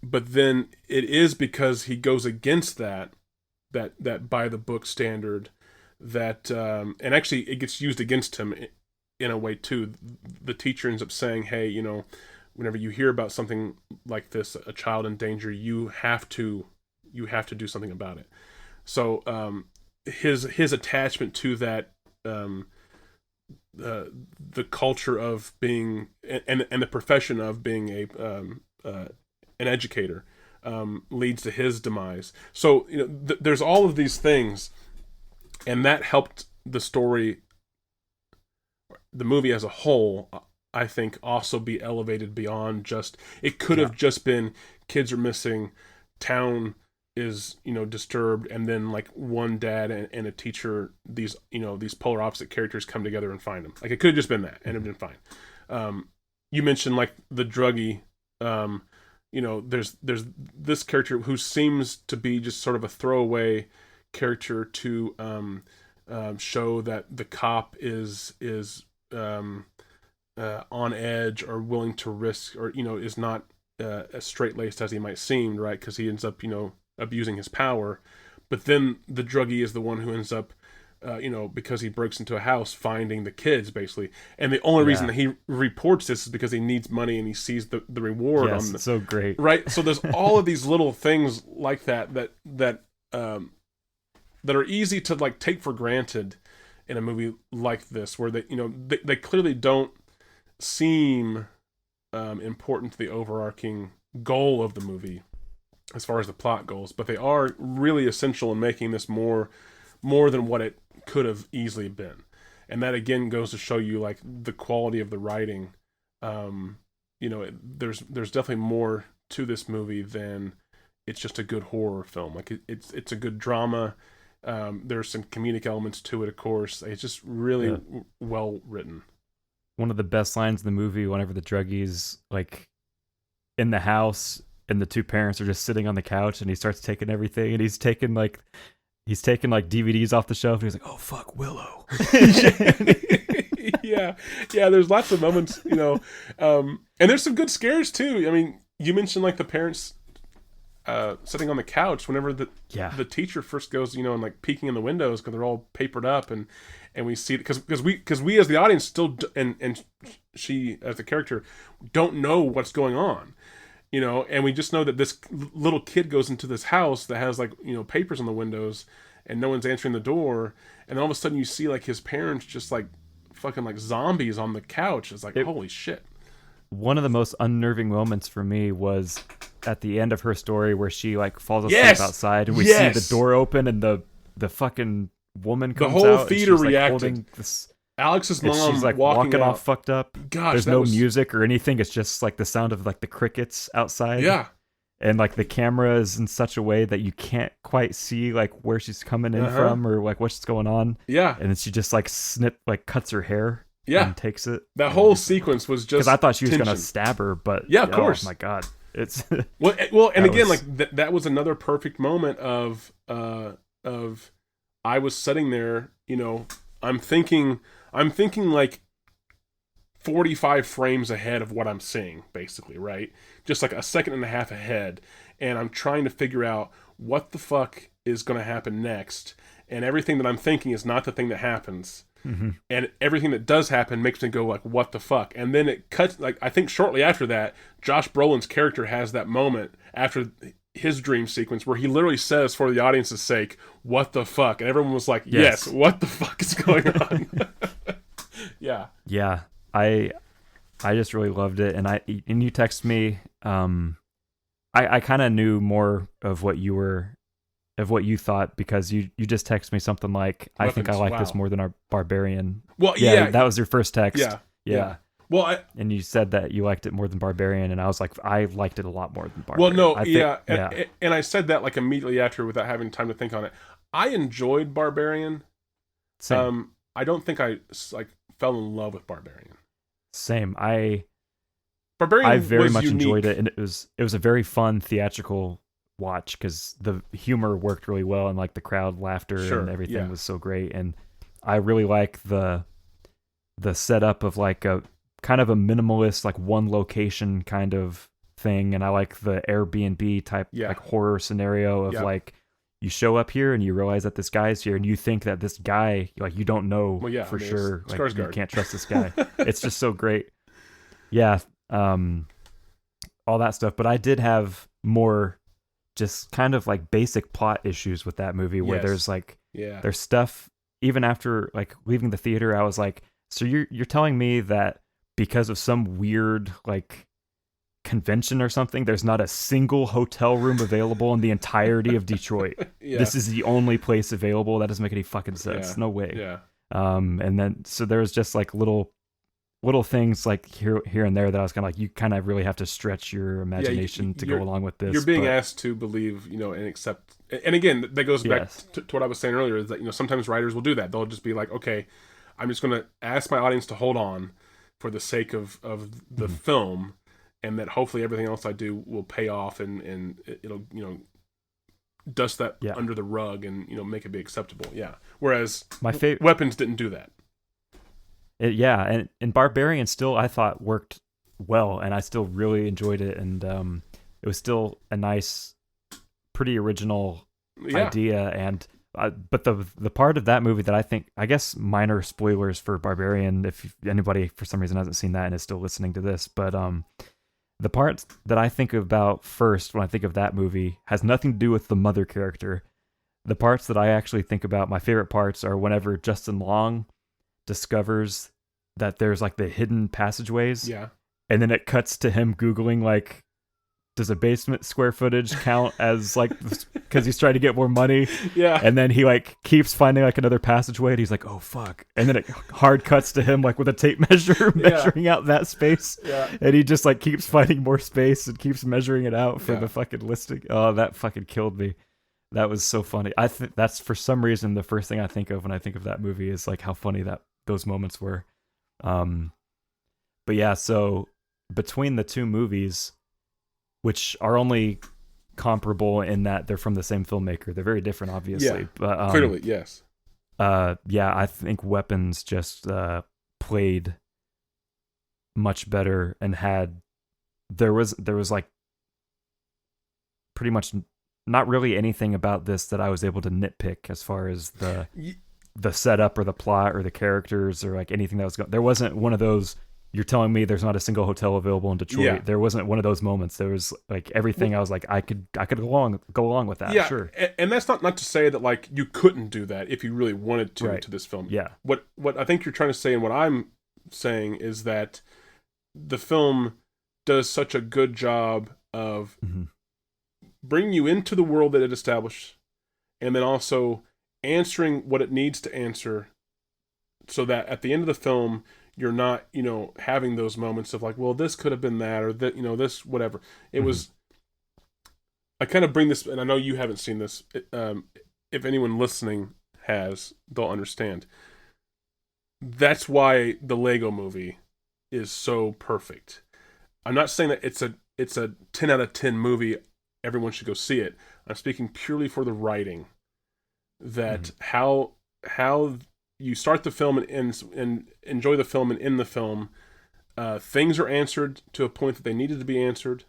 but then it is because he goes against that by the book standard, that and actually it gets used against him in a way too. The teacher ends up saying, hey, you know, whenever you hear about something like this, a child in danger, you have to do something about it. So his attachment to that, the culture of being, and the profession of being an educator, leads to his demise. So there's all of these things, and that helped the story, the movie as a whole, I think, also be elevated beyond just, it could have just been kids are missing, town is disturbed, and then like one dad and a teacher, these these polar opposite characters come together and find them. Like it could have just been that and it'd been fine. You mentioned like the druggie. There's this character who seems to be just sort of a throwaway character to show that the cop is on edge or willing to risk, or is not as straight-laced as he might seem, right? Because he ends up abusing his power. But then the druggie is the one who ends up because he breaks into a house finding the kids, basically. And the only reason that he reports this is because he needs money and he sees the reward on the... so great. Right? So there's all of these little things like that are easy to like take for granted in a movie like this, where they clearly don't seem important to the overarching goal of the movie as far as the plot goes, but they are really essential in making this more than what it could have easily been. And that again goes to show you like the quality of the writing. There's definitely more to this movie than it's just a good horror film. Like it's a good drama. There's some comedic elements to it, of course. It's just really well written. One of the best lines in the movie, whenever the druggie's like in the house and the two parents are just sitting on the couch and he starts taking everything, and he's taking like DVDs off the shelf, and he's like, "Oh fuck, Willow." yeah. There's lots of moments, and there's some good scares too. I mean, you mentioned like the parents sitting on the couch whenever the teacher first goes, and like peeking in the windows because they're all papered up, and we see, because we as the audience still and she as the character don't know what's going on. And we just know that this little kid goes into this house that has like, papers on the windows and no one's answering the door. And then all of a sudden you see like his parents just like fucking like zombies on the couch. It's like, holy shit. One of the most unnerving moments for me was at the end of her story where she like falls asleep outside and we see the door open and the fucking woman comes out. The whole theater reacted. Like, this, Alex's mom, she's like walking off fucked up. Gosh, there's no music or anything. It's just like the sound of like the crickets outside. Yeah. And like the camera is in such a way that you can't quite see like where she's coming in from or like what's going on. Yeah. And then she just like cuts her hair. Yeah. And takes it. That whole sequence was just, because I thought she was going to stab her, but of course. Oh my God. It's well, and again, like that was another perfect moment of I was sitting there, I'm thinking like 45 frames ahead of what I'm seeing, basically, right? Just like a second and a half ahead. And I'm trying to figure out what the fuck is going to happen next. And everything that I'm thinking is not the thing that happens. Mm-hmm. And everything that does happen makes me go like, what the fuck? And then it cuts, like, I think shortly after that, Josh Brolin's character has that moment after his dream sequence where he literally says, for the audience's sake, what the fuck? And everyone was like, yes, what the fuck is going on? Yeah. I just really loved it. And you text me, I kind of knew more of what you thought, because you just text me something like, I think I like this more than our Barbarian. Well, yeah. That was your first text. Yeah. Well, and you said that you liked it more than Barbarian, and I was like, I liked it a lot more than Barbarian. Well, no, and I said that like immediately after without having time to think on it. I enjoyed Barbarian. Same. I don't think I like fell in love with Barbarian. Same. I Barbarian very much unique. enjoyed it, and it was a very fun theatrical watch because the humor worked really well, and like the crowd laughter and everything was so great. And I really like the setup of like a kind of a minimalist, like one location kind of thing. And I like the Airbnb type like horror scenario of like, you show up here and you realize that this guy's here and you think that this guy, like, you don't know for sure. Like, you can't trust this guy. It's just so great. Yeah. All that stuff. But I did have more just kind of like basic plot issues with that movie where there's like, there's stuff even after like leaving the theater. I was like, so you're telling me that because of some weird like convention or something, there's not a single hotel room available in the entirety of Detroit. Yeah. This is the only place available. That doesn't make any fucking sense. No way. Yeah. And then so there's just like little things like here and there that I was kind of like, you kind of really have to stretch your imagination to go along with this. You're being asked to believe, and accept. And again, that goes back to what I was saying earlier, is that, sometimes writers will do that. They'll just be like, okay, I'm just going to ask my audience to hold on for the sake of the film, and that hopefully everything else I do will pay off and it'll, dust that under the rug and, make it be acceptable. Yeah. Whereas Weapons didn't do that. And Barbarian still, I thought, worked well, and I still really enjoyed it, and it was still a nice, pretty original idea. And but the part of that movie that I guess minor spoilers for Barbarian, if anybody for some reason hasn't seen that and is still listening to this, but the part that I think about first when I think of that movie has nothing to do with the mother character. The parts that I actually think about, my favorite parts, are whenever Justin Long discovers that there's like the hidden passageways, and then it cuts to him Googling like, does a basement square footage count as like, because he's trying to get more money, and then he like keeps finding like another passageway and he's like, oh fuck, and then it hard cuts to him like with a tape measure measuring out that space, and he just like keeps finding more space and keeps measuring it out for the fucking listing. Oh, that fucking killed me. That was so funny. I think that's, for some reason, the first thing I think of when I think of that movie is like how funny those moments were. But yeah, so between the two movies, which are only comparable in that they're from the same filmmaker, they're very different, obviously. But clearly, yes. I think Weapons just played much better and there was like pretty much not really anything about this that I was able to nitpick as far as the setup or the plot or the characters or like anything that was going. There wasn't one of those, you're telling me there's not a single hotel available in Detroit. Yeah. There wasn't one of those moments. There was like everything. I was like, I could go along with that. Yeah, sure. And that's not to say that like you couldn't do that if you really wanted to this film. Yeah. What I think you're trying to say and what I'm saying is that the film does such a good job of bringing you into the world that it established, and then also answering what it needs to answer, so that at the end of the film you're not having those moments of like, well, this could have been that, or that, this whatever it was. I kind of bring this, and I know you haven't seen this, if anyone listening has, they'll understand. That's why the Lego Movie is so perfect. I'm not saying that it's a 10 out of 10 movie, everyone should go see it. I'm speaking purely for the writing. That how you start the film and enjoy the film and end the film, things are answered to a point that they needed to be answered,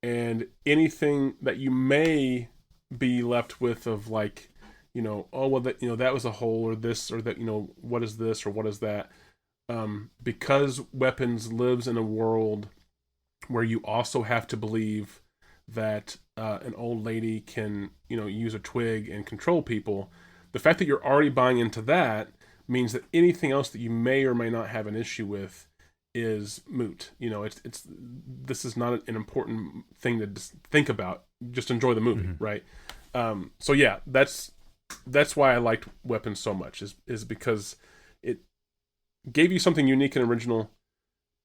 and anything that you may be left with of like, oh well, that that was a hole, or this, or that, what is this or what is that, because Weapons lives in a world where you also have to believe that an old lady can, use a twig and control people. The fact that you're already buying into that means that anything else that you may or may not have an issue with is moot. It's this is not an important thing to think about. Just enjoy the movie, right? So yeah, that's why I liked Weapons so much, is because it gave you something unique and original,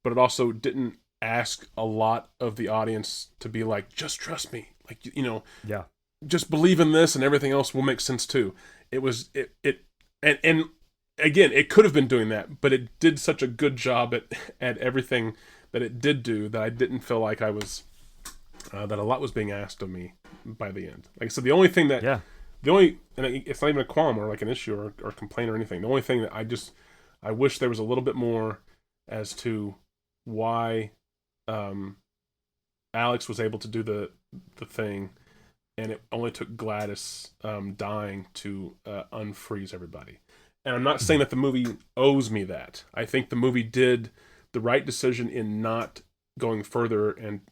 but it also didn't ask a lot of the audience to be like, just trust me, like, just believe in this and everything else will make sense too. It was and again, it could have been doing that, but it did such a good job at everything that it did do that I didn't feel like I was that a lot was being asked of me by the end. Like I said, the only thing that and it's not even a qualm or like an issue or complaint or anything. The only thing that I wish there was a little bit more as to why Alex was able to do the thing, and it only took Gladys dying to unfreeze everybody. And I'm not saying that the movie owes me that. I think the movie did the right decision in not going further and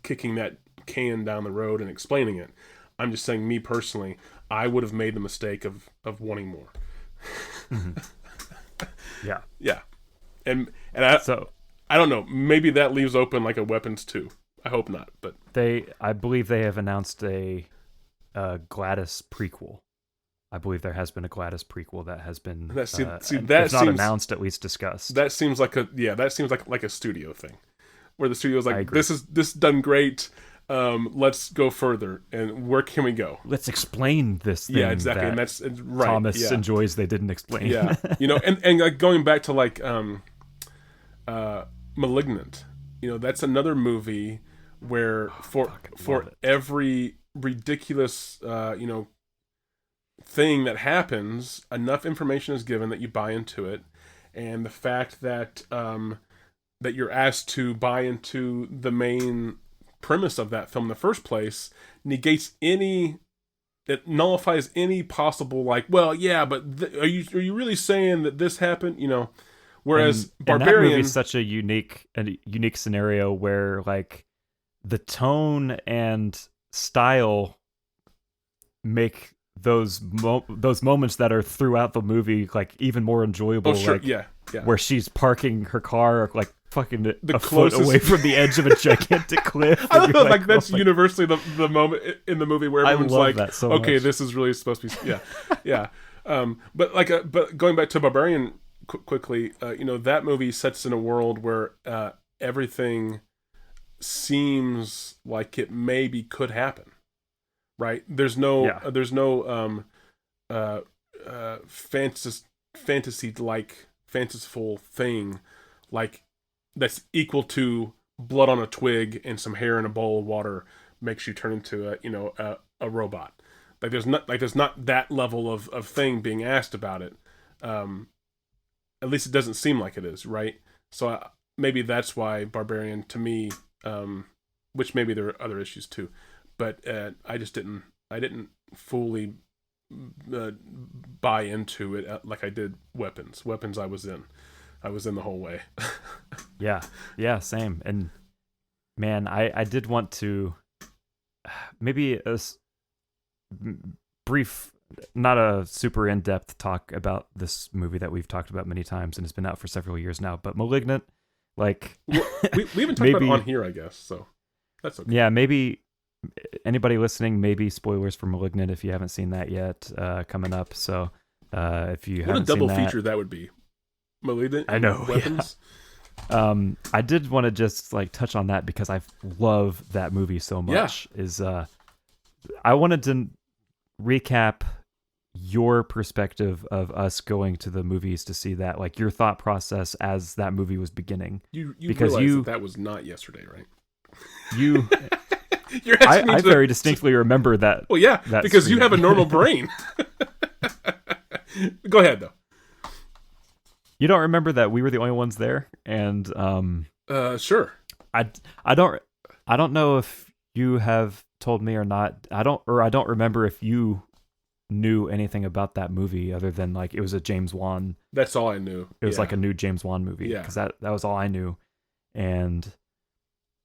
kicking that can down the road and explaining it. I'm just saying, me personally, I would have made the mistake of wanting more. Yeah. Yeah. And I don't know. Maybe that leaves open like a Weapons 2. I hope not, but I believe they have announced a Gladys prequel. I believe there has been a Gladys prequel that has been that if not announced, at least discussed. That seems like a studio thing, where the studio's like, this done great. Let's go further, and where can we go? Let's explain this thing. Yeah, exactly, and that's right. Thomas enjoys they didn't explain. Yeah, and like going back to like Malignant, that's another movie where for every ridiculous thing that happens, enough information is given that you buy into it, and the fact that that you're asked to buy into the main premise of that film in the first place it nullifies any possible like, well, yeah, but are you really saying that this happened? Whereas Barbarian, that movie is such a unique scenario where like the tone and style make those moments that are throughout the movie like even more enjoyable. Oh, sure. Like, yeah. Where she's parking her car like fucking a foot away from the edge of a gigantic cliff. I don't know, like that's universally the moment in the movie where everyone's like, okay, much. This is really supposed to be, yeah. But going back to Barbarian quickly, that movie sets in a world where everything seems like it maybe could happen, right? There's no fanciful thing like that's equal to blood on a twig and some hair in a bowl of water makes you turn into a robot. Like there's not that level of thing being asked about it. At least it doesn't seem like it is, right? So maybe that's why Barbarian, to me, which maybe there are other issues too, but I didn't fully buy into it like I did Weapons. Weapons, I was in the whole way. yeah, same. And man, I did want to maybe a brief, not a super in-depth talk about this movie that we've talked about many times and it's been out for several years now, but Malignant, like we haven't talked about it on here, I guess, so that's okay. Yeah, maybe anybody listening, maybe spoilers for Malignant if you haven't seen that yet, coming up. So if you haven't seen that, what a double feature that would be. Malignant, I know, Weapons. Yeah. I did want to just like touch on that because I love that movie so much. Yeah. I wanted to recap your perspective of us going to the movies to see that, like your thought process as that movie was beginning. You because that was not yesterday, right? You're I very distinctly remember that. Well, yeah, that because screening. You have a normal brain. Go ahead, though. You don't remember that we were the only ones there, and sure. I don't know if you have told me or not. I don't remember if you knew anything about that movie other than like it was a James Wan. That's all I knew. It was like a new James Wan movie. Yeah, because that was all I knew, and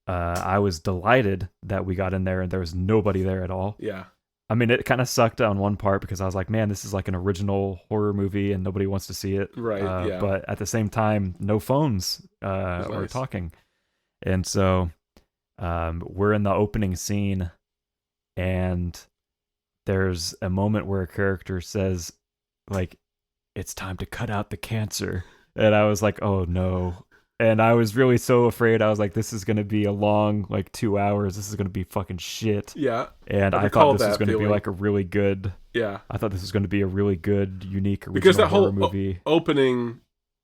I was delighted that we got in there and there was nobody there at all. Yeah. I mean, it kind of sucked on one part because I was like, man, this is like an original horror movie and nobody wants to see it. Right, yeah. But at the same time, no phones were talking. And so we're in the opening scene and there's a moment where a character says, like, it's time to cut out the cancer. And I was like, oh, no. And I was really so afraid. I was like, this is going to be a long, like 2 hours. This is going to be fucking shit. Yeah. And I thought this was going to be like a really good. Yeah. I thought this was going to be a really good, unique, original horror movie. Opening,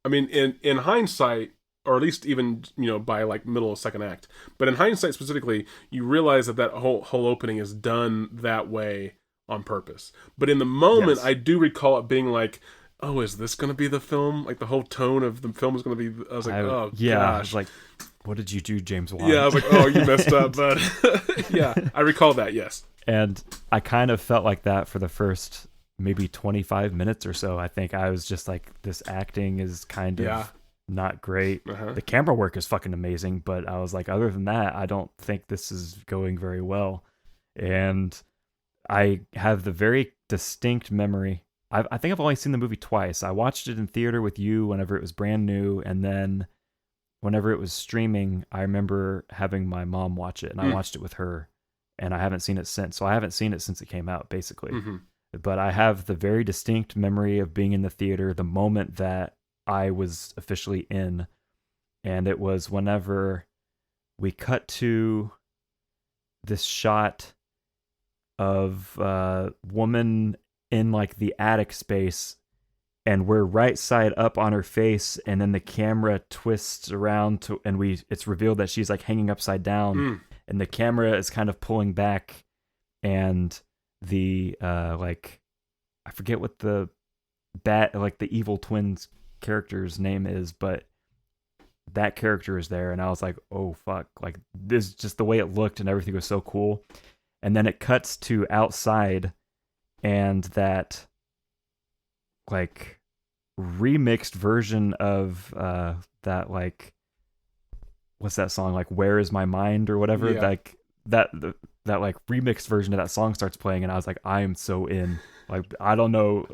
I mean, in hindsight, or at least even, by like middle of second act, but in hindsight specifically, you realize that whole opening is done that way on purpose. But in the moment, yes. I do recall it being like, oh, is this going to be the film? Like the whole tone of the film is going to be. I was like, oh, yeah. Gosh. I was like, what did you do, James Wan? Yeah, I was like, oh, you messed up, bud. Yeah, I recall that. Yes, and I kind of felt like that for the first maybe 25 minutes or so. I think I was just like, this acting is kind of not great. Uh-huh. The camera work is fucking amazing, but I was like, other than that, I don't think this is going very well. And I have the very distinct memory. I think I've only seen the movie twice. I watched it in theater with you whenever it was brand new, and then whenever it was streaming, I remember having my mom watch it, and I watched it with her, and I haven't seen it since. So I haven't seen it since it came out, basically. Mm-hmm. But I have the very distinct memory of being in the theater the moment that I was officially in, and it was whenever we cut to this shot of a woman in like the attic space, and we're right side up on her face, and then the camera twists around to, and it's revealed that she's like hanging upside down, and the camera is kind of pulling back, and the like, I forget what the the evil twins character's name is, but that character is there, and I was like, oh fuck, like this, just the way it looked and everything was so cool. And then it cuts to outside, and that like remixed version of that, like, what's that song, like Where Is My Mind or whatever, like that like remixed version of that song starts playing, and I was like, I am so in. Like, I don't know,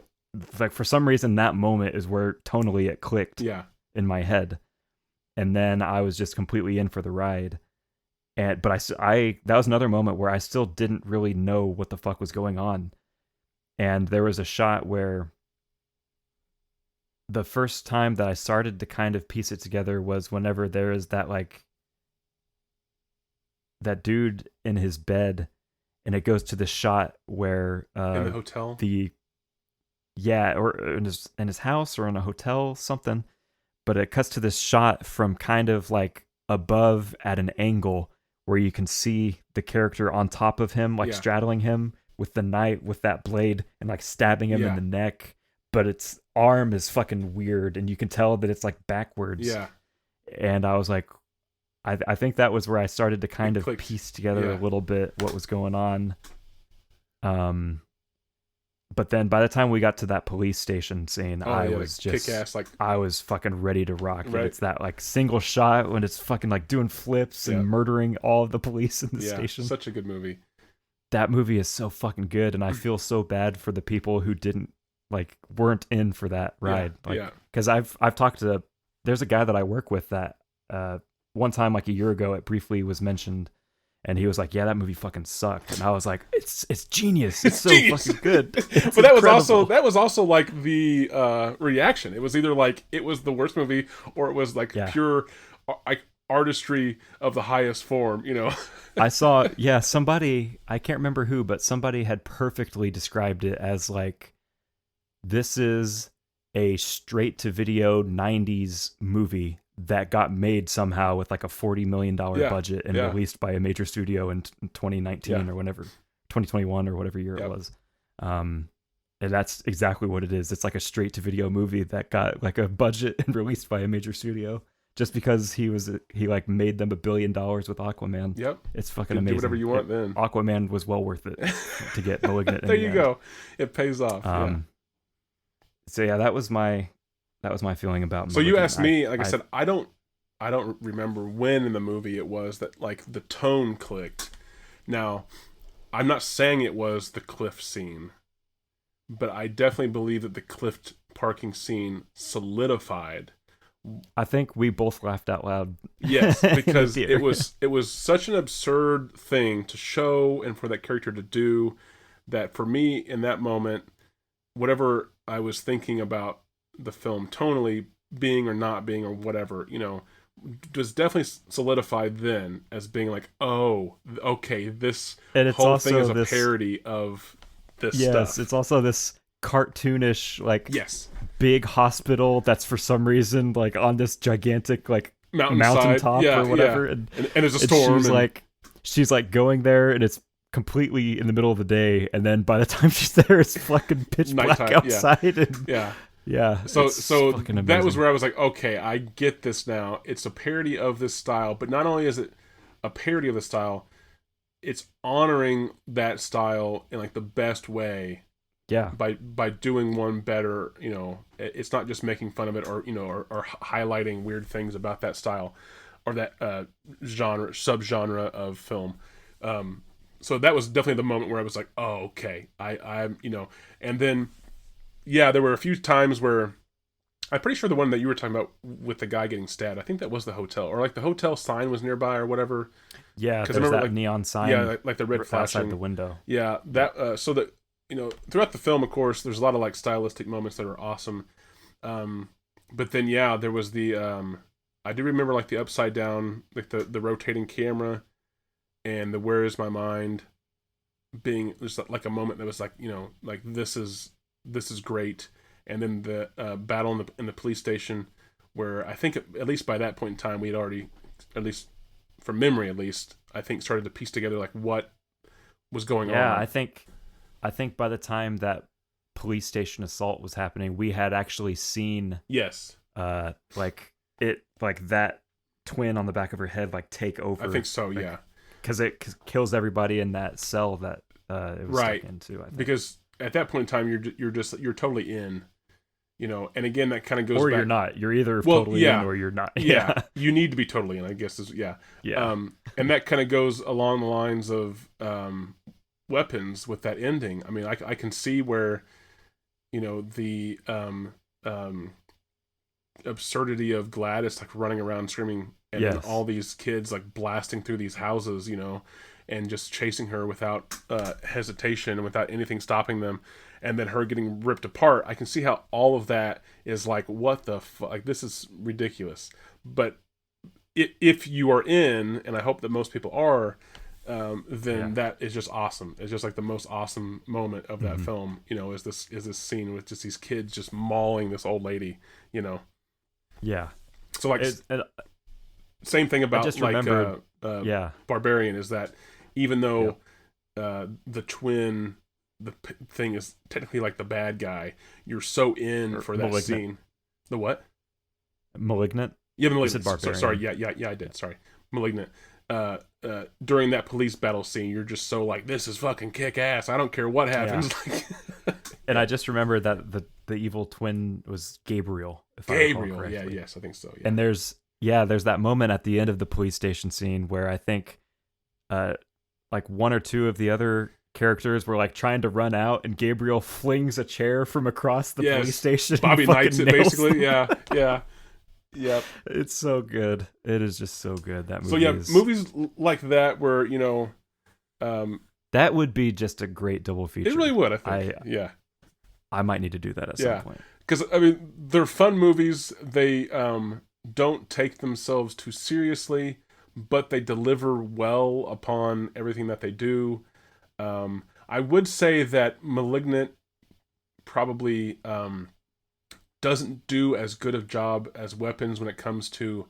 like for some reason that moment is where tonally it clicked in my head, and then I was just completely in for the ride. But I that was another moment where I still didn't really know what the fuck was going on. And there was a shot where the first time that I started to kind of piece it together was whenever there is that, like, that dude in his bed, and it goes to the shot where in the hotel, or in his house or in a hotel, something. But it cuts to this shot from kind of like above at an angle where you can see the character on top of him, like straddling him with the knife, with that blade, and like stabbing him in the neck. But its arm is fucking weird, and you can tell that it's like backwards. Yeah. And I was like, I think that was where I started to kind of piece together a little bit what was going on. But then by the time we got to that police station scene, I was just kick-ass, like, I was fucking ready to rock. Right. It's that like single shot when it's fucking like doing flips and murdering all of the police in the station. Such a good movie. That movie is so fucking good, and I feel so bad for the people who weren't in for that ride. Because I've talked to, there's a guy that I work with that one time, like a year ago, it briefly was mentioned. And he was like, "Yeah, that movie fucking sucked." And I was like, "It's genius. It's so genius. Fucking good." But that was also like the reaction. It was either like it was the worst movie, or it was like pure artistry of the highest form. You know, I saw somebody, I can't remember who, but somebody had perfectly described it as like, this is a straight to video '90s movie that got made somehow with like a $40 million budget and released by a major studio in 2019 or whenever, 2021 or whatever year it was. And that's exactly what it is. It's like a straight to video movie that got like a budget and released by a major studio just because he like made them $1 billion with Aquaman. Yep. It's fucking amazing. Do whatever you want then. Aquaman was well worth it to get Malignant. There you go. It pays off. So yeah, that was my feeling about Malignant. So you asked me, like I said, I don't remember when in the movie it was that like the tone clicked. Now, I'm not saying it was the cliff scene, but I definitely believe that the cliff parking scene solidified. I think we both laughed out loud. Yes, because it was such an absurd thing to show and for that character to do that for me in that moment, whatever I was thinking about the film tonally being or not being or whatever, you know, was definitely solidified then as being like, oh, okay, this whole thing is a parody of this stuff. Yes, it's also this cartoonish, like, big hospital that's for some reason like on this gigantic like mountaintop or whatever, and there's a storm. She's like going there, and it's completely in the middle of the day, and then by the time she's there, it's fucking pitch black outside. So that was where I was like, okay, I get this now. It's a parody of this style, but not only is it a parody of the style, it's honoring that style in like the best way. Yeah. By doing one better, you know, it's not just making fun of it or, you know, or highlighting weird things about that style or that subgenre of film. So that was definitely the moment where I was like, oh, okay, I'm, you know, and then, yeah, there were a few times where I'm pretty sure the one that you were talking about with the guy getting stabbed, I think that was the hotel, or like the hotel sign was nearby or whatever. Yeah, there's that like, neon sign. Yeah, like the red flashing outside the window. Yeah, that so that throughout the film, of course, there's a lot of like stylistic moments that are awesome. But then there was the I do remember like the upside down, like the rotating camera, and the "Where is my mind" being just like a moment that was like like this is great. And then the battle in the police station, where I think at least by that point in time we had already, at least from memory at least, I think started to piece together like what was going on. Yeah, I think by the time that police station assault was happening, we had actually seen like that twin on the back of her head like take over. I think so, like, yeah, because it kills everybody in that cell that it was stuck into. I think. Because at that point in time you're totally in, and again that kind of goes or back. You're not. You're either totally in or you're not. Yeah, you need to be totally in, I guess. Yeah. And that kind of goes along the lines of Weapons with that ending. I mean, I can see where the absurdity of Gladys like running around screaming, and then all these kids like blasting through these houses, and just chasing her without hesitation and without anything stopping them, and then her getting ripped apart. I can see how all of that is like, what the fuck? Like, this is ridiculous. But if you are in, and I hope that most people are, then that is just awesome. It's just like the most awesome moment of that film, is this scene with just these kids just mauling this old lady, Yeah. So like, same thing about like Barbarian, is that even though the twin, the thing is technically like the bad guy, you're so in for that Malignant. scene. The what? Malignant? Yeah, Malignant. Sorry, yeah, I did. Sorry. Malignant. During that police battle scene, you're just so like, this is fucking kick ass. I don't care what happens. Yeah. And I just remember that the evil twin was Gabriel. Gabriel, yes, I think so. Yeah. And there's that moment at the end of the police station scene where I think like one or two of the other characters were like trying to run out, and Gabriel flings a chair from across the police station. Bobby Knights it basically. Yeah. Yep. It's so good. It is just so good, that movie. So yeah, movies like that where that would be just a great double feature. It really would, I think. I might need to do that at some point. Because I mean, they're fun movies. They don't take themselves too seriously, but they deliver well upon everything that they do. I would say that Malignant probably doesn't do as good a job as Weapons when it comes to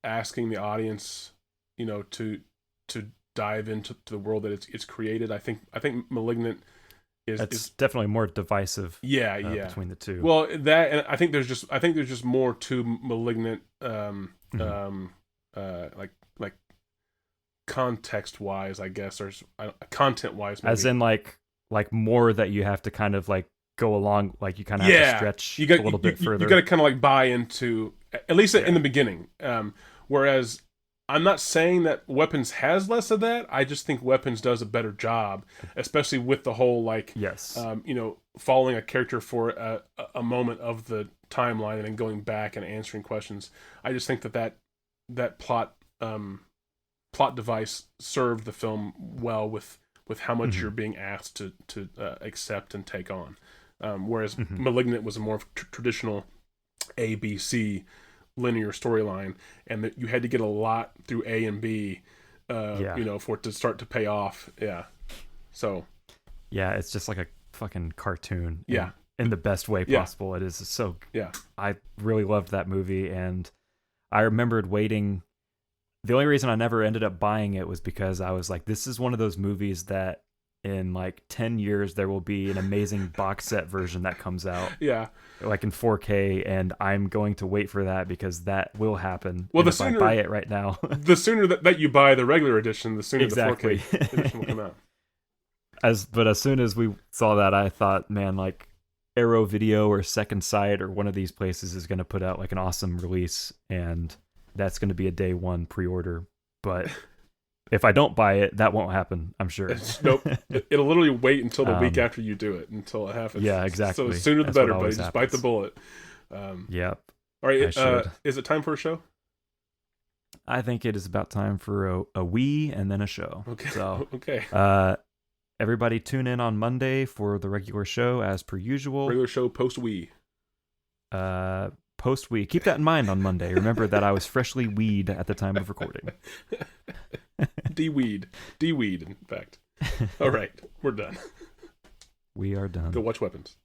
asking the audience, to dive into the world that it's created. I think Malignant is definitely more divisive. Between the two. Well, that, and I think there's just more to Malignant, like context wise, I guess, or content wise, as in like more that you have to kind of like go along, like you kind of have to stretch a little bit further. You got to kind of like buy into, at least in the beginning. Whereas I'm not saying that Weapons has less of that. I just think Weapons does a better job, especially with the whole like, following a character for a moment of the timeline and then going back and answering questions. I just think that plot device served the film well with how much you're being asked to accept and take on. Whereas Malignant was a more traditional ABC linear storyline, and that you had to get a lot through A and B, for it to start to pay off. Yeah. So. Yeah, it's just like a fucking cartoon. Yeah. In the best way possible. It is so. Yeah. I really loved that movie, and I remembered waiting. The only reason I never ended up buying it was because I was like, this is one of those movies that in like 10 years there will be an amazing box set version that comes out. Yeah. Like in 4K, and I'm going to wait for that because that will happen. Well, if I buy it right now. The sooner that you buy the regular edition, the sooner the 4K edition will come out. But as soon as we saw that, I thought, man, like Arrow Video or Second Sight or one of these places is going to put out like an awesome release, and that's going to be a day one pre-order. But if I don't buy it, that won't happen, I'm sure. Nope. It'll literally wait until the week after you do it until it happens. Yeah, exactly. So the sooner the better, buddy. Just bite the bullet. Yep. All right. Is it time for a show? I think it is about time for a we and then a show. Okay. So, okay. Everybody tune in on Monday for the regular show as per usual. Regular show post we. Post we. Keep that in mind on Monday. Remember that I was freshly weed at the time of recording. De-weed, in fact. All right, we're done. We are done. Go watch Weapons.